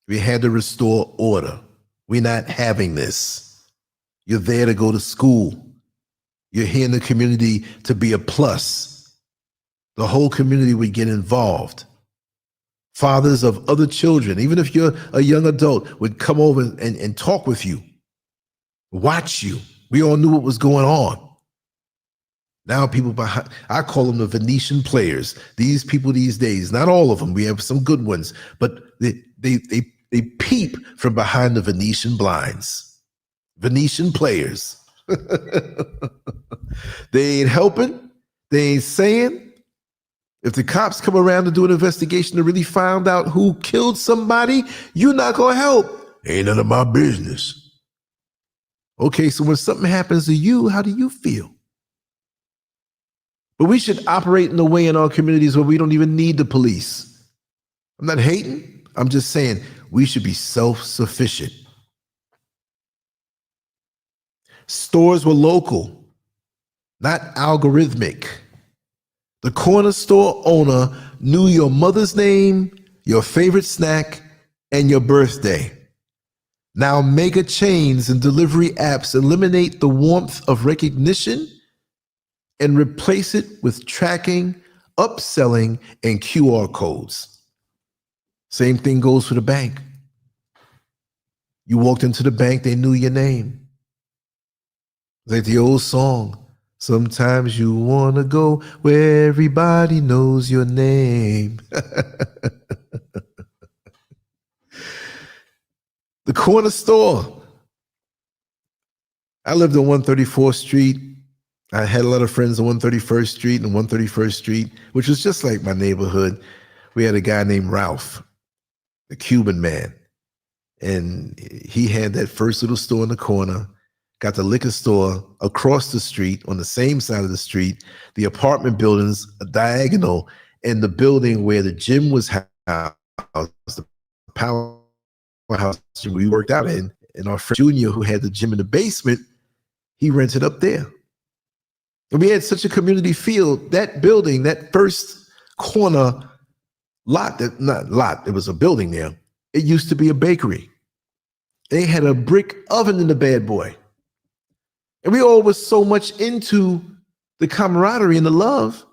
We had to restore order. We're not having this. You're there to go to school. You're here in the community to be a plus. The whole community would get involved. Fathers of other children, even if you're a young adult, would come over and talk with you, watch you. We all knew what was going on. Now people behind, I call them the Venetian players. These people these days, not all of them, we have some good ones, but they peep from behind the Venetian blinds. Venetian players. They ain't helping. They ain't saying. If the cops come around to do an investigation to really find out who killed somebody, you're not going to help. Ain't none of my business. Okay, so when something happens to you, how do you feel? But we should operate in a way in our communities where we don't even need the police. I'm not hating. I'm just saying we should be self-sufficient. Stores were local, not algorithmic. The corner store owner knew your mother's name, your favorite snack, and your birthday. Now mega chains and delivery apps eliminate the warmth of recognition and replace it with tracking, upselling, and QR codes. Same thing goes for the bank. You walked into the bank, they knew your name. Like the old song, sometimes you want to go where everybody knows your name. The corner store. I lived on 134th Street. I had a lot of friends on 131st Street and 131st Street, which was just like my neighborhood. We had a guy named Ralph, the Cuban man. And he had that first little store in the corner, got the liquor store across the street on the same side of the street, the apartment buildings diagonal, and the building where the gym was housed, the powerhouse gym we worked out in. And our friend Junior, who had the gym in the basement, he rented up there. And we had such a community feel. That building, that first corner lot, it was a building there. It used to be a bakery. They had a brick oven in the bad boy. And we all was so much into the camaraderie and the love.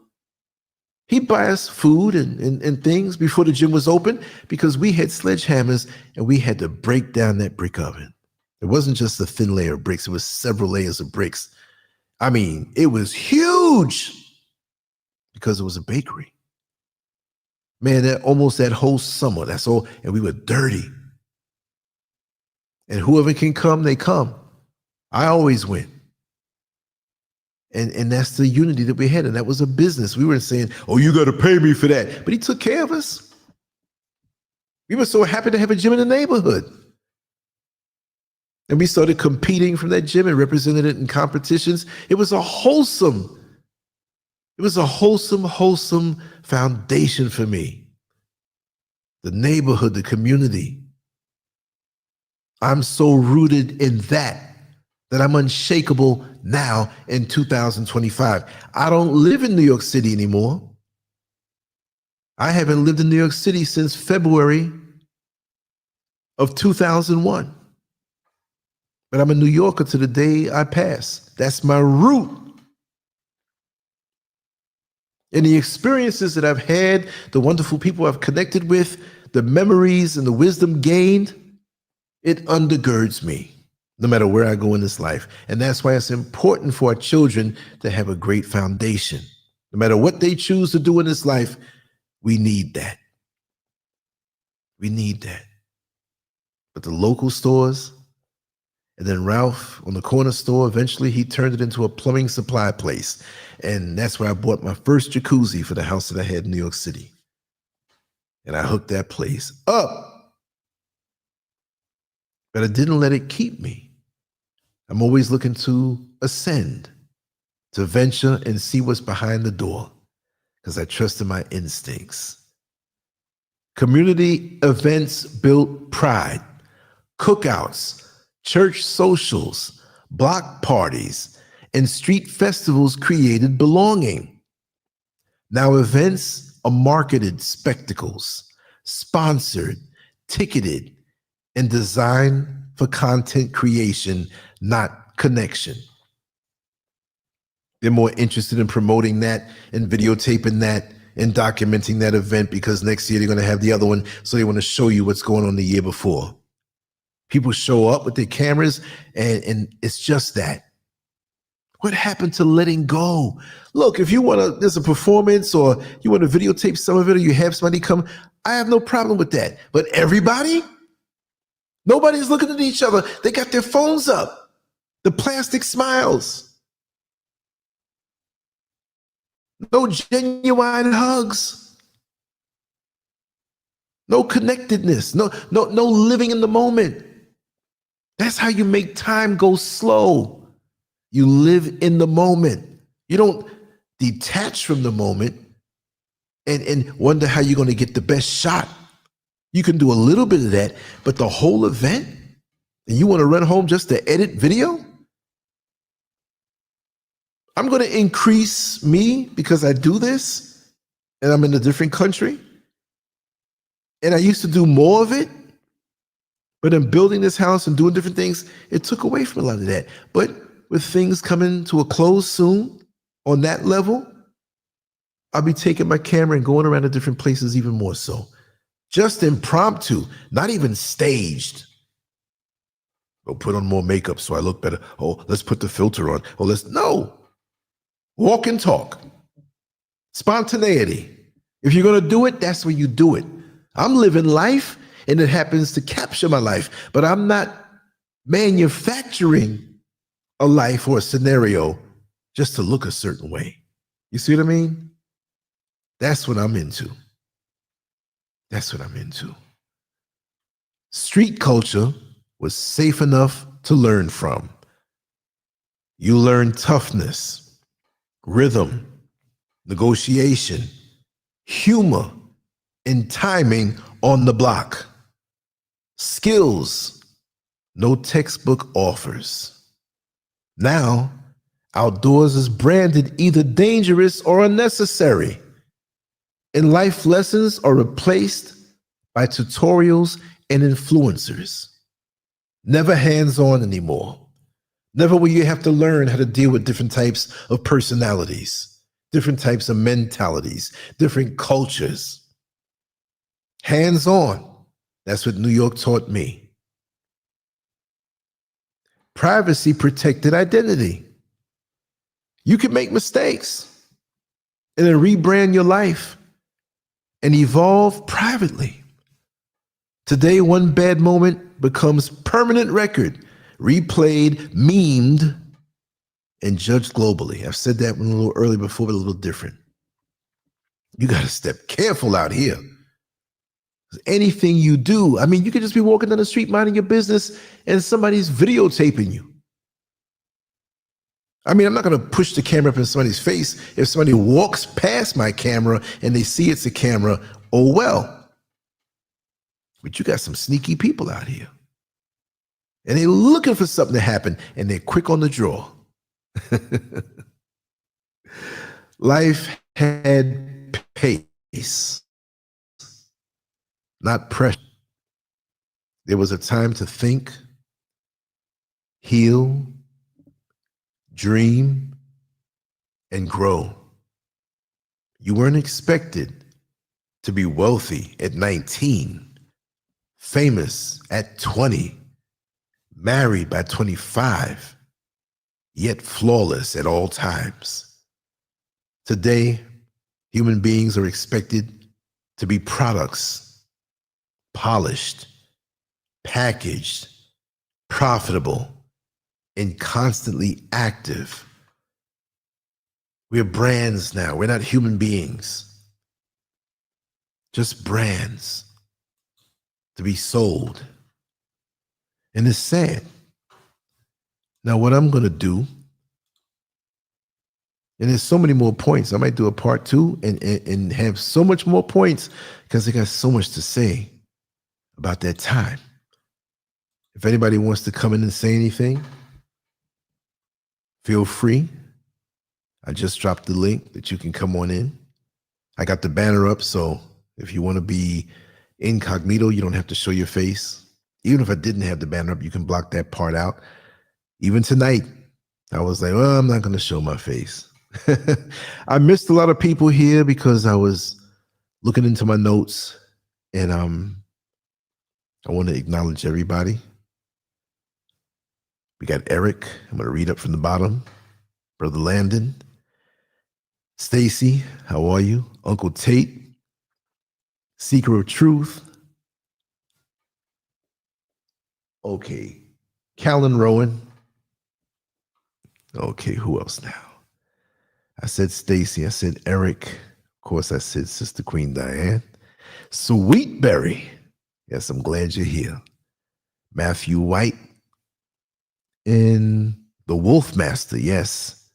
He'd buy us food and things before the gym was open because we had sledgehammers and we had to break down that brick oven. It wasn't just a thin layer of bricks. It was several layers of bricks. I mean, it was huge because it was a bakery. Man, that whole summer, that's all. And we were dirty. And whoever can come, they come. I always went. And that's the unity that we had. And that was a business. We weren't saying, oh, you got to pay me for that. But he took care of us. We were so happy to have a gym in the neighborhood. And we started competing from that gym and represented it in competitions. It was a wholesome foundation for me. The neighborhood, the community. I'm so rooted in that I'm unshakable now in 2025. I don't live in New York City anymore. I haven't lived in New York City since February of 2001. But I'm a New Yorker to the day I pass. That's my root. And the experiences that I've had, the wonderful people I've connected with, the memories and the wisdom gained, it undergirds me no matter where I go in this life. And that's why it's important for our children to have a great foundation. No matter what they choose to do in this life, we need that. We need that. But the local stores, and then Ralph on the corner store, eventually he turned it into a plumbing supply place. And that's where I bought my first jacuzzi for the house that I had in New York City. And I hooked that place up. But I didn't let it keep me. I'm always looking to ascend, to venture and see what's behind the door, because I trust in my instincts. Community events built pride. Cookouts, church socials, block parties, and street festivals created belonging. Now events are marketed spectacles, sponsored, ticketed, and designed for content creation, not connection. They're more interested in promoting that and videotaping that and documenting that event because next year they're going to have the other one, so they want to show you what's going on the year before. People show up with their cameras and it's just that. What happened to letting go? Look, if you want to, there's a performance or you want to videotape some of it or you have somebody come, I have no problem with that. But everybody? Nobody's looking at each other. They got their phones up. The plastic smiles. No genuine hugs. No connectedness. No living in the moment. That's how you make time go slow. You live in the moment. You don't detach from the moment and wonder how you're going to get the best shot. You can do a little bit of that, but the whole event, and you want to run home just to edit video? I'm going to increase me because I do this and I'm in a different country. And I used to do more of it. But in building this house and doing different things, it took away from a lot of that. But with things coming to a close soon on that level, I'll be taking my camera and going around to different places even more so. Just impromptu, not even staged. Oh, put on more makeup so I look better. Oh, let's put the filter on. Oh, no. Walk and talk. Spontaneity. If you're going to do it, that's where you do it. I'm living life and it happens to capture my life, but I'm not manufacturing a life or a scenario just to look a certain way. You see what I mean? That's what I'm into. That's what I'm into. Street culture was safe enough to learn from. You learn toughness, rhythm, negotiation, humor, and timing on the block. Skills no textbook offers. Now, outdoors is branded either dangerous or unnecessary, and life lessons are replaced by tutorials and influencers. Never hands-on anymore. Never will you have to learn how to deal with different types of personalities, different types of mentalities, different cultures. Hands-on. That's what New York taught me. Privacy protected identity. You can make mistakes and then rebrand your life and evolve privately. Today, one bad moment becomes permanent record, replayed, memed, and judged globally. I've said that a little early before, but a little different. You got to step careful out here. Anything you do, I mean, you could just be walking down the street minding your business and somebody's videotaping you. I mean, I'm not going to push the camera up in somebody's face. If somebody walks past my camera and they see it's a camera, oh well. But you got some sneaky people out here. And they're looking for something to happen, and they're quick on the draw. Life had pace, not pressure. There was a time to think, heal, dream, and grow. You weren't expected to be wealthy at 19, famous at 20, married by 25, yet flawless at all times. Today, human beings are expected to be products, polished, packaged, profitable, and constantly active. We're brands now. We're not human beings. Just brands to be sold. And it's sad. Now, what I'm going to do, and there's so many more points. I might do a part 2 and have so much more points because I got so much to say about that time. If anybody wants to come in and say anything, feel free. I just dropped the link that you can come on in. I got the banner up, so if you want to be incognito, you don't have to show your face. Even if I didn't have the banner up, you can block that part out. Even tonight, I was like, well, I'm not going to show my face. I missed a lot of people here because I was looking into my notes, and I want to acknowledge everybody. We got Eric. I'm going to read up from the bottom. Brother Landon. Stacy, how are you? Uncle Tate. Seeker of Truth. Okay. Callan Rowan. Okay, who else now? I said Stacy. I said Eric. Of course, I said Sister Queen Diane. Sweetberry. Yes, I'm glad you're here. Matthew White. And the Wolfmaster, yes.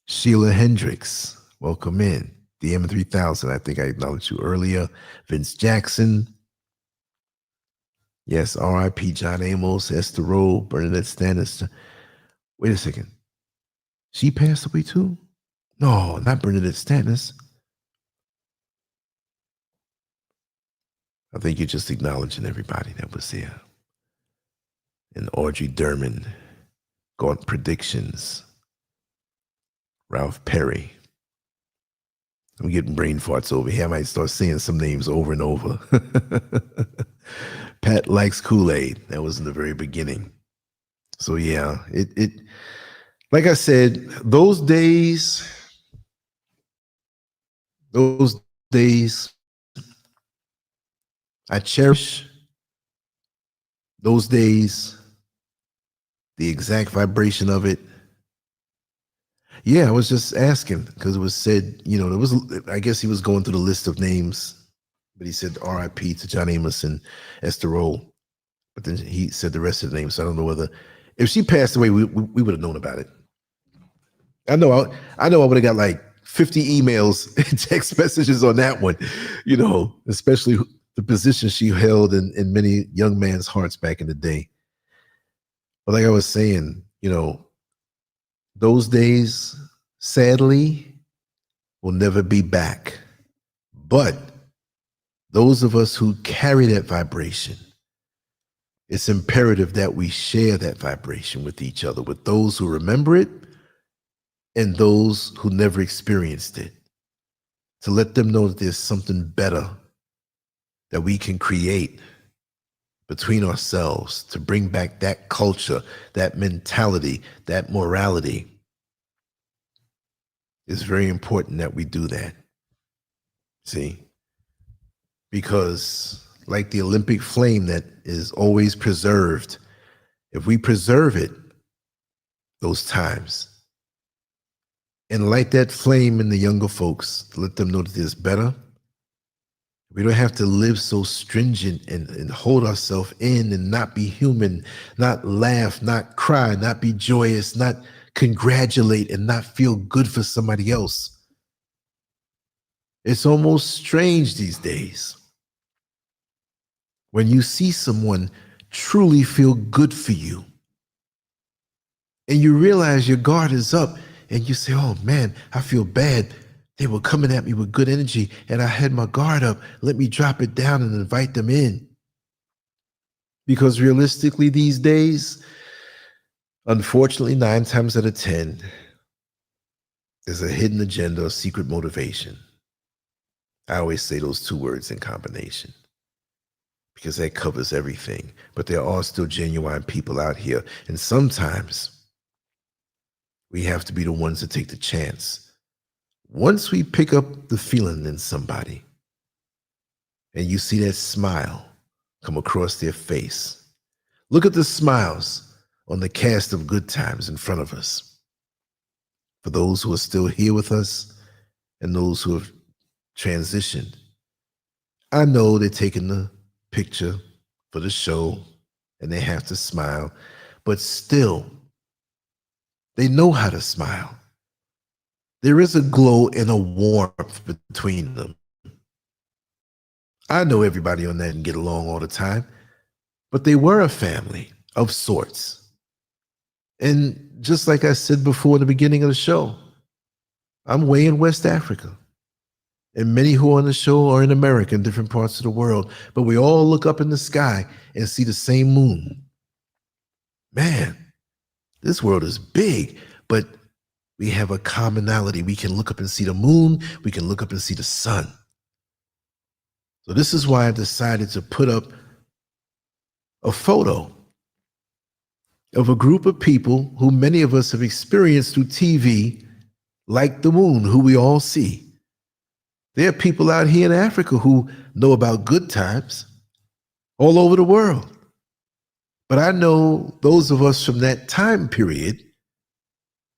Sheila Hendricks, welcome in. The M3000, I think I acknowledged you earlier. Vince Jackson. Yes, R.I.P. John Amos, Esther Rowe, Bernadette Stannis. Wait a second. She passed away too? No, not Bernadette Stannis. I think you're just acknowledging everybody that was here. And Audrey Derman, Gaunt Predictions, Ralph Perry. I'm getting brain farts over here. I might start saying some names over and over. Pat likes Kool-Aid. That was in the very beginning. So yeah, it like I said, those days I cherish those days, the exact vibration of it. Yeah, I was just asking because it was said, you know, there was, I guess he was going through the list of names, but he said R.I.P. to John Amos and Esther Rowe. But then he said the rest of the names. So I don't know whether, if she passed away, we would have known about it. I know I would have got like 50 emails and text messages on that one, you know, especially the position she held in many young men's hearts back in the day. But like I was saying, you know, those days, sadly, will never be back. But those of us who carry that vibration, it's imperative that we share that vibration with each other, with those who remember it and those who never experienced it, to let them know that there's something better that we can create between ourselves to bring back that culture, that mentality, that morality. It's very important that we do that. See? Because like the Olympic flame that is always preserved, if we preserve it, those times, and light that flame in the younger folks, to let them know that there's better, We don't have to live so stringent and hold ourselves in and not be human, not laugh, not cry, not be joyous, not congratulate and not feel good for somebody else. It's almost strange these days when you see someone truly feel good for you and you realize your guard is up and you say, oh man, I feel bad. They were coming at me with good energy and I had my guard up. Let me drop it down and invite them in. Because realistically these days, unfortunately, 9 times out of 10, there's a hidden agenda or secret motivation. I always say those 2 words in combination because that covers everything. But there are still genuine people out here. And sometimes we have to be the ones that take the chance. Once we pick up the feeling in somebody and you see that smile come across their face, look at the smiles on the cast of good times in front of us. For those who are still here with us and those who have transitioned, I know they're taking the picture for the show and they have to smile, but still, they know how to smile. There is a glow and a warmth between them. I know everybody on that didn't get along all the time, but they were a family of sorts. And just like I said before in the beginning of the show, I'm way in West Africa. And many who are on the show are in America, in different parts of the world. But we all look up in the sky and see the same moon. Man, this world is big, but we have a commonality. We can look up and see the moon. We can look up and see the sun. So this is why I decided to put up a photo of a group of people who many of us have experienced through TV, like the moon, who we all see. There are people out here in Africa who know about good times all over the world. But I know those of us from that time period,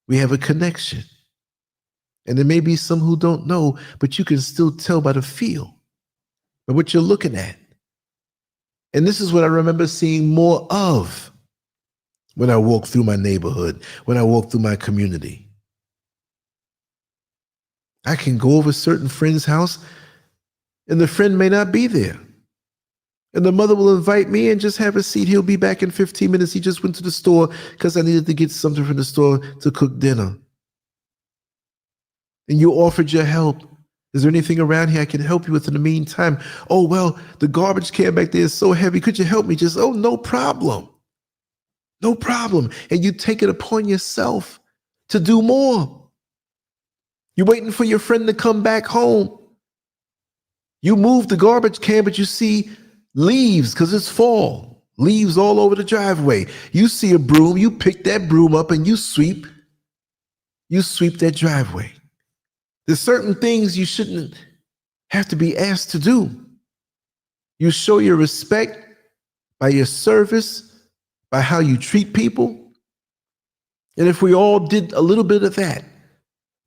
we have a connection. And there may be some who don't know, but you can still tell by the feel, by what you're looking at. And this is what I remember seeing more of when I walk through my neighborhood, when I walk through my community. I can go over a certain friend's house and the friend may not be there. And the mother will invite me and just have a seat. He'll be back in 15 minutes. He just went to the store because I needed to get something from the store to cook dinner. And you offered your help. Is there anything around here I can help you with in the meantime? Oh, well, the garbage can back there is so heavy. Could you help me? Just, oh, no problem. No problem. And you take it upon yourself to do more. You're waiting for your friend to come back home. You move the garbage can, but you see leaves because it's fall. Leaves all over the driveway. You see a broom, you pick that broom up and you sweep that driveway. There's certain things you shouldn't have to be asked to do. You show your respect by your service, by how you treat people. And if we all did a little bit of that,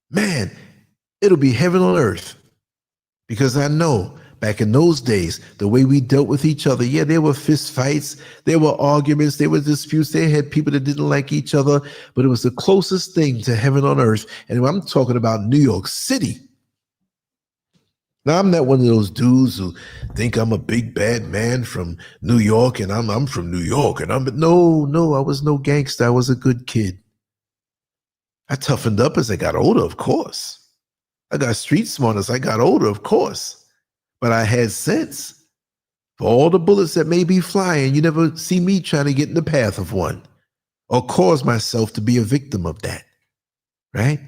man, it'll be heaven on earth. Because I know back in those days, the way we dealt with each other, yeah, there were fist fights, there were arguments, there were disputes, they had people that didn't like each other, but it was the closest thing to heaven on earth. And I'm talking about New York City. Now, I'm not one of those dudes who think I'm a big bad man from New York and I'm from New York. And no, I was no gangster. I was a good kid. I toughened up as I got older, of course. I got street smart as I got older, of course. But I had sense. For all the bullets that may be flying, you never see me trying to get in the path of one or cause myself to be a victim of that, right?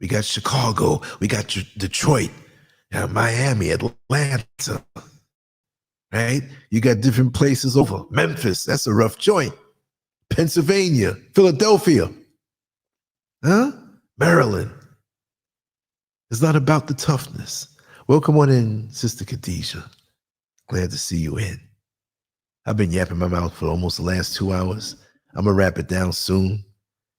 We got Chicago, we got Detroit, Miami, Atlanta, right? You got different places over. Memphis, that's a rough joint. Pennsylvania, Philadelphia, Maryland. It's not about the toughness. Welcome on in, Sister Khadijah. Glad to see you in. I've been yapping my mouth for almost the last 2 hours. I'm going to wrap it down soon,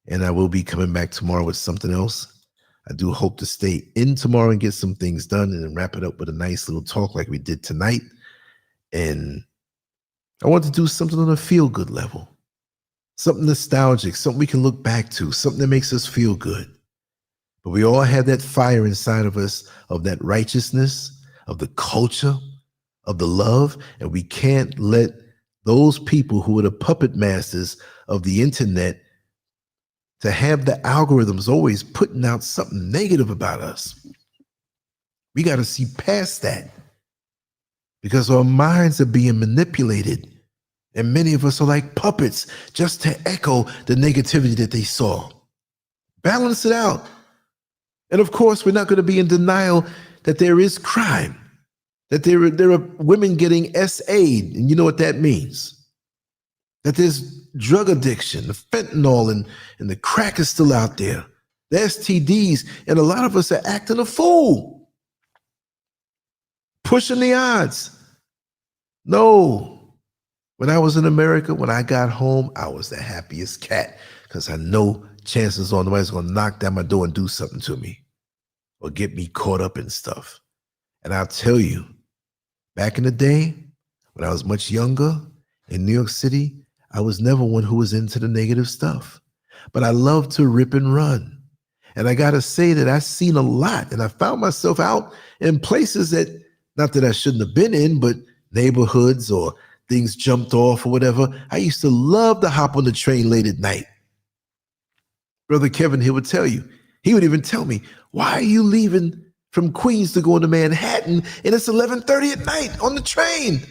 and I will be coming back tomorrow with something else. I do hope to stay in tomorrow and get some things done and then wrap it up with a nice little talk like we did tonight. And I want to do something on a feel-good level, something nostalgic, something we can look back to, something that makes us feel good. But we all have that fire inside of us, of that righteousness, of the culture, of the love, and we can't let those people who are the puppet masters of the internet to have the algorithms always putting out something negative about us. We got to see past that because our minds are being manipulated. And many of us are like puppets just to echo the negativity that they saw. Balance it out. And of course, we're not going to be in denial that there is crime, that there are women getting SA'd, and you know what that means. That there's drug addiction, the fentanyl and the crack is still out there, the STDs, and a lot of us are acting a fool, pushing the odds. No, when I was in America, when I got home, I was the happiest cat because I know chances are nobody's going to knock down my door and do something to me or get me caught up in stuff. And I'll tell you, back in the day, when I was much younger in New York City, I was never one who was into the negative stuff, but I love to rip and run. And I got to say that I've seen a lot, and I found myself out in places that, not that I shouldn't have been in, but neighborhoods or things jumped off or whatever. I used to love to hop on the train late at night. Brother Kevin, he would tell you, he would even tell me, why are you leaving from Queens to go into Manhattan and it's 11:30 at night on the train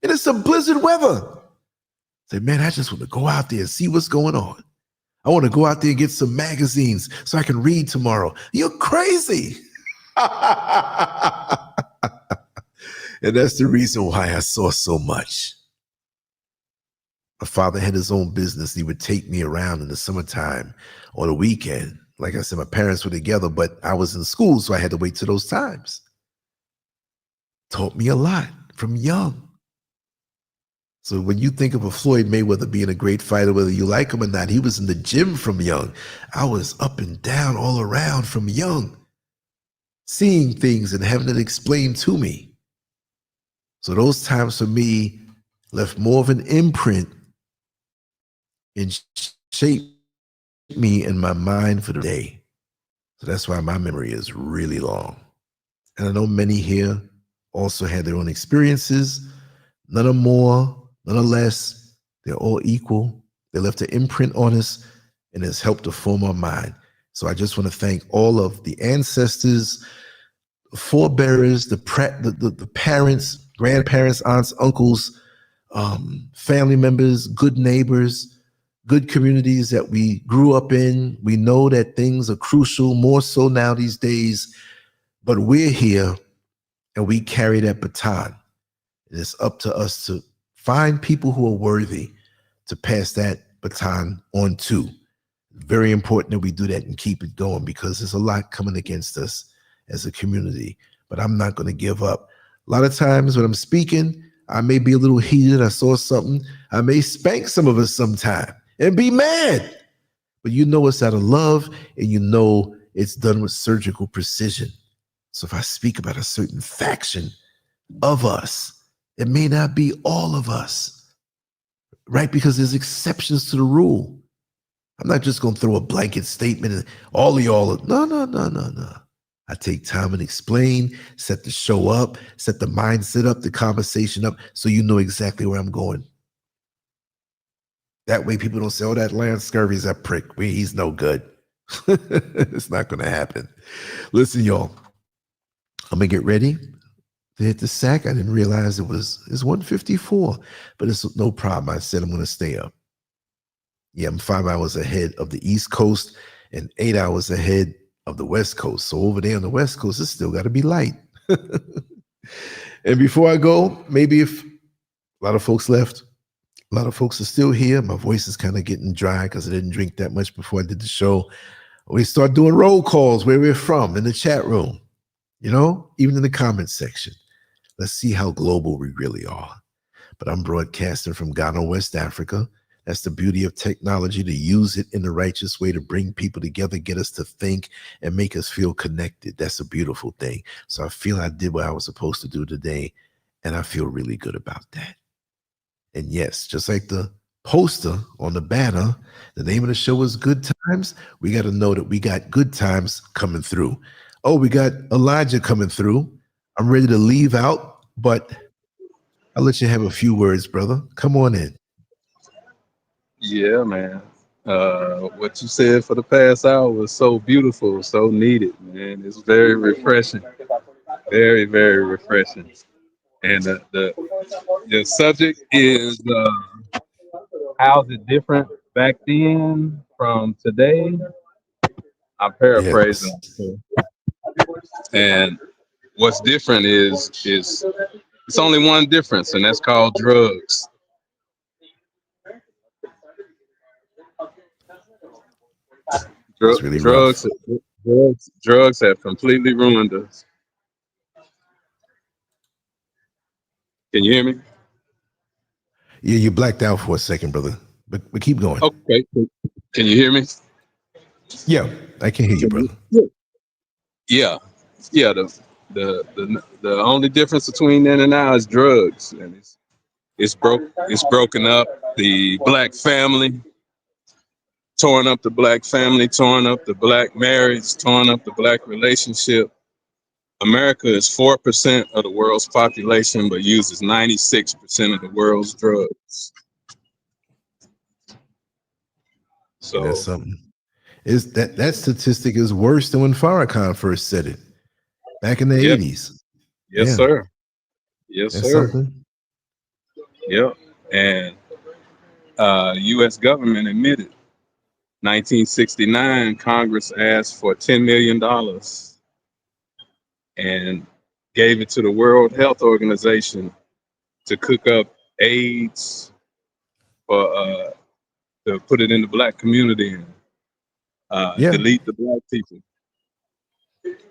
and it's some blizzard weather? I said, man, I just want to go out there and see what's going on. I want to go out there and get some magazines so I can read tomorrow. You're crazy. And that's the reason why I saw so much. My father had his own business. He would take me around in the summertime or the weekend. Like I said, my parents were together, but I was in school, so I had to wait till those times. Taught me a lot from young. So when you think of a Floyd Mayweather being a great fighter, whether you like him or not, he was in the gym from young. I was up and down all around from young, seeing things and having it explained to me. So those times for me left more of an imprint and shaped me in my mind for the day. So that's why my memory is really long. And I know many here also had their own experiences. None are more, none are less. They're all equal. They left an imprint on us and has helped to form our mind. So I just want to thank all of the ancestors, the forebearers, the parents, grandparents, aunts, uncles, family members, good neighbors, good communities that we grew up in. We know that things are crucial, more so now these days, but we're here and we carry that baton. And it's up to us to find people who are worthy to pass that baton on to. Very important that we do that and keep it going because there's a lot coming against us as a community, but I'm not going to give up. A lot of times when I'm speaking, I may be a little heated. I saw something. I may spank some of us sometime and be mad, but you know it's out of love and you know it's done with surgical precision. So if I speak about a certain faction of us, it may not be all of us, right? Because there's exceptions to the rule. I'm not just going to throw a blanket statement and all of y'all. No. I take time and explain, set the show up, set the mindset up, the conversation up, so you know exactly where I'm going. That way people don't say, oh, that LANCESCURV is that prick. He's no good. It's not going to happen. Listen, y'all, I'm going to get ready to hit the sack. I didn't realize it's 1:54, but it's no problem. I said I'm going to stay up. Yeah, I'm 5 hours ahead of the East Coast and 8 hours ahead of the West Coast. So over there on the West Coast, it's still got to be light. And before I go, maybe if a lot of folks left, a lot of folks are still here. My voice is kind of getting dry because I didn't drink that much before I did the show. We start doing roll calls where we're from in the chat room, even in the comments section. Let's see how global we really are. But I'm broadcasting from Ghana, West Africa. That's the beauty of technology, to use it in the righteous way, to bring people together, get us to think and make us feel connected. That's a beautiful thing. So I feel I did what I was supposed to do today, and I feel really good about that. And yes, just like the poster on the banner, the name of the show is Good Times. We got to know that we got good times coming through. Oh, we got Elijah coming through. I'm ready to leave out, but I'll let you have a few words, brother. Come on in. Yeah, man. What you said for the past hour was so beautiful, so needed, man. It's very refreshing, very, very refreshing. And the subject is how's it different back then from today? I'm paraphrasing, Yes, and what's different is it's only one difference, and that's called drugs. it's really rough. Drugs have completely ruined us. Can you hear me? Yeah, you blacked out for a second, brother, but keep going. Okay. Can you hear me? Yeah, I can hear you, brother. Yeah, yeah. The only difference between then and now is drugs, and it's broken up the black family, torn up the black family, torn up the black marriage, torn up the black relationship. America is 4% of the world's population, but uses 96% of the world's drugs. And that's So, something. Is that statistic is worse than when Farrakhan first said it back in the yeah, 80s. yes, Yeah, sir. Yes, that's sir. something. Yep. And U.S. government admitted 1969, Congress asked for $10 million and gave it to the World Health Organization to cook up AIDS for to put it in the black community and Yeah, delete the black people.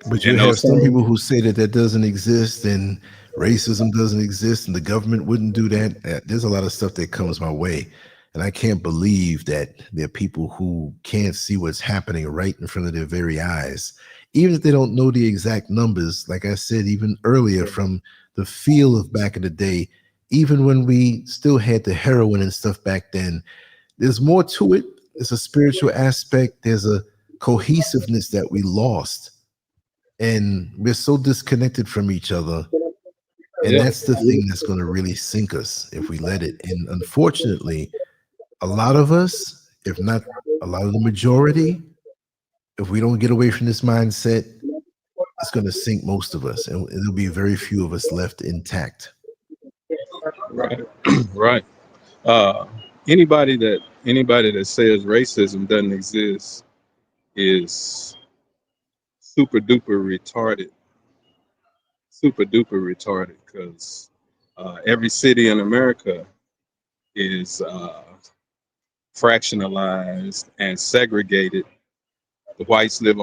but you And have those some people same, who say that that doesn't exist and racism doesn't exist and the government wouldn't do that. There's a lot of stuff that comes my way. And I can't believe that there are people who can't see what's happening right in front of their very eyes, even if they don't know the exact numbers. Like I said, even earlier, from the feel of back in the day, even when we still had the heroin and stuff back then, there's more to it. There's a spiritual aspect. There's a cohesiveness that we lost, and we're so disconnected from each other. And yeah, that's the thing that's going to really sink us if we let it. And unfortunately, a lot of us, if not a lot of the majority, if we don't get away from this mindset, it's going to sink most of us, and there'll be very few of us left intact. right, right. Uh, anybody that says racism doesn't exist is super duper retarded, super duper retarded, because every city in America is fractionalized and segregated. The whites live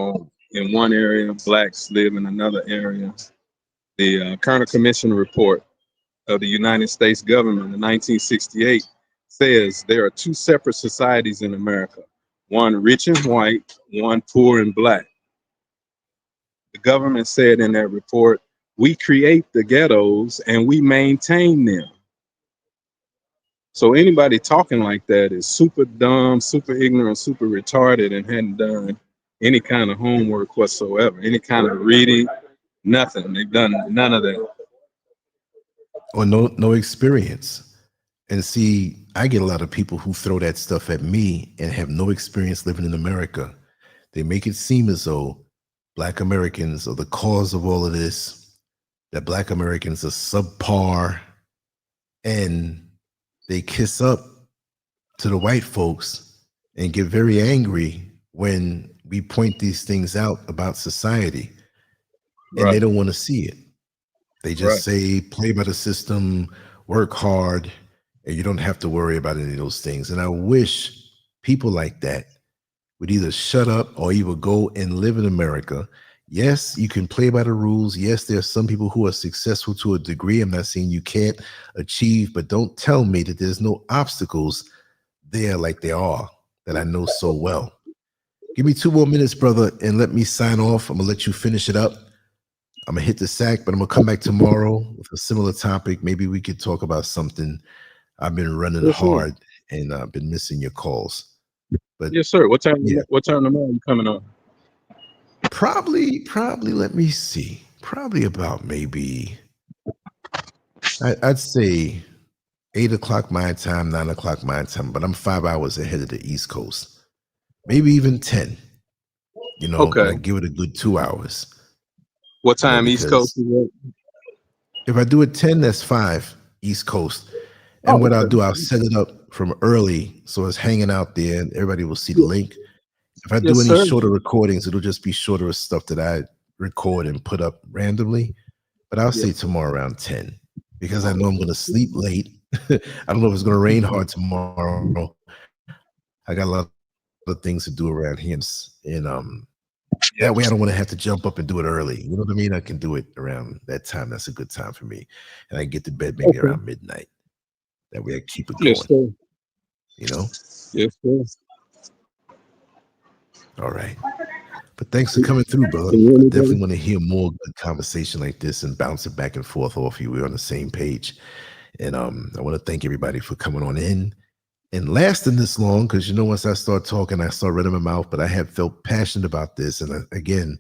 in one area, blacks live in another area. The Kerner Commission report of the United States government in 1968 says there are two separate societies in America, one rich and white, one poor and black. The government said in that report, we create the ghettos and we maintain them. So anybody talking like that is super dumb, super ignorant, super retarded, and hadn't done any kind of homework whatsoever, any kind of reading, nothing. They've done none of that. Or no experience. And see, I get a lot of people who throw that stuff at me and have no experience living in America. They make it seem as though Black Americans are the cause of all of this, that Black Americans are subpar, and they kiss up to the white folks and get very angry when we point these things out about society, and they Right, don't want to see it. They just right, say, play by the system, work hard, and you don't have to worry about any of those things. And I wish people like that would either shut up or either go and live in America. Yes, you can play by the rules. Yes, there are some people who are successful to a degree. I'm not saying you can't achieve, but don't tell me that there's no obstacles there like they are that I know so well. Give me 2 more minutes, brother, and let me sign off. I'm gonna let you finish it up. I'm gonna hit the sack, but I'm gonna come back tomorrow with a similar topic. Maybe we could talk about something. I've been running hard and I've been missing your calls. But yes, sir. What time? yeah. What time tomorrow you coming on? Probably. Let me see. Probably about maybe. I'd say 8 o'clock my time, 9 o'clock my time. But I'm 5 hours ahead of the East Coast. Maybe even 10. You know, Okay. but I give it a good 2 hours. What time East Coast is it? If I do it 10, that's 5 East Coast. And what I'll do, I'll set it up from early so it's hanging out there and everybody will see the link. If I do any shorter recordings, it'll just be shorter stuff that I record and put up randomly. But I'll say tomorrow around 10 because I know I'm going to sleep late. I don't know if it's going to rain hard tomorrow. I got a lot of things to do around here. And that way I don't want to have to jump up and do it early. You know what I mean? I can do it around that time. That's a good time for me. And I get to bed maybe around midnight. That way I keep it going. Yes, sir. You know? Yes, sir. All right. But thanks for coming through, brother. I definitely want to hear more good conversation like this and bounce it back and forth off you. We're on the same page. And I want to thank everybody for coming on in and lasting this long, because, you know, once I start talking, I start running my mouth, but I have felt passionate about this. And again,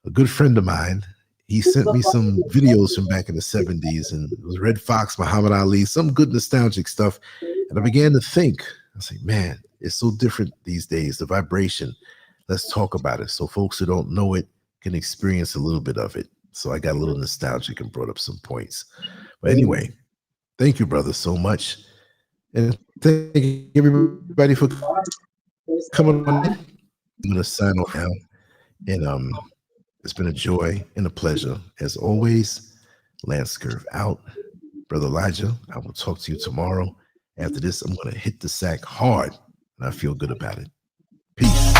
a good friend of mine, he sent me some videos from back in the 70s, and it was Red Fox, Muhammad Ali, some good nostalgic stuff. And I began to think, I say, man, it's so different these days, the vibration. Let's talk about it so folks who don't know it can experience a little bit of it. So I got a little nostalgic and brought up some points. But anyway, thank you, brother, so much. And thank everybody for coming on in. I'm going to sign off now. And it's been a joy and a pleasure. As always, LANCESCURV out. Brother Elijah, I will talk to you tomorrow. After this, I'm going to hit the sack hard, and I feel good about it. Peace.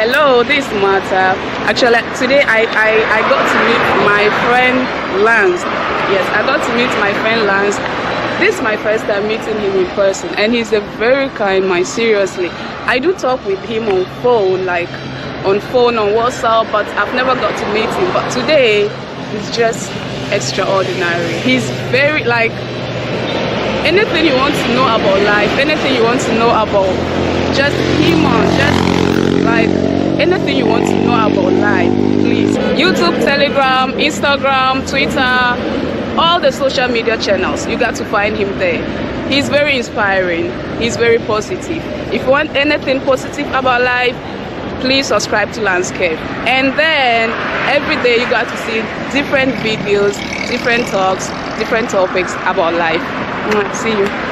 Hello, this is Martha. Actually, today I got to meet my friend Lance. Yes, I got to meet my friend Lance. This is my first time meeting him in person, and he's a very kind man, seriously. I do talk with him on phone, on WhatsApp, but I've never got to meet him. But today, he's just extraordinary. He's very, anything you want to know about life, anything you want to know about just human, anything you want to know about life, please. YouTube, Telegram, Instagram, Twitter, all the social media channels, you got to find him there. He's very inspiring. He's very positive. If you want anything positive about life, please subscribe to LANCESCURV. And then every day you got to see different videos, different talks, different topics about life. See you.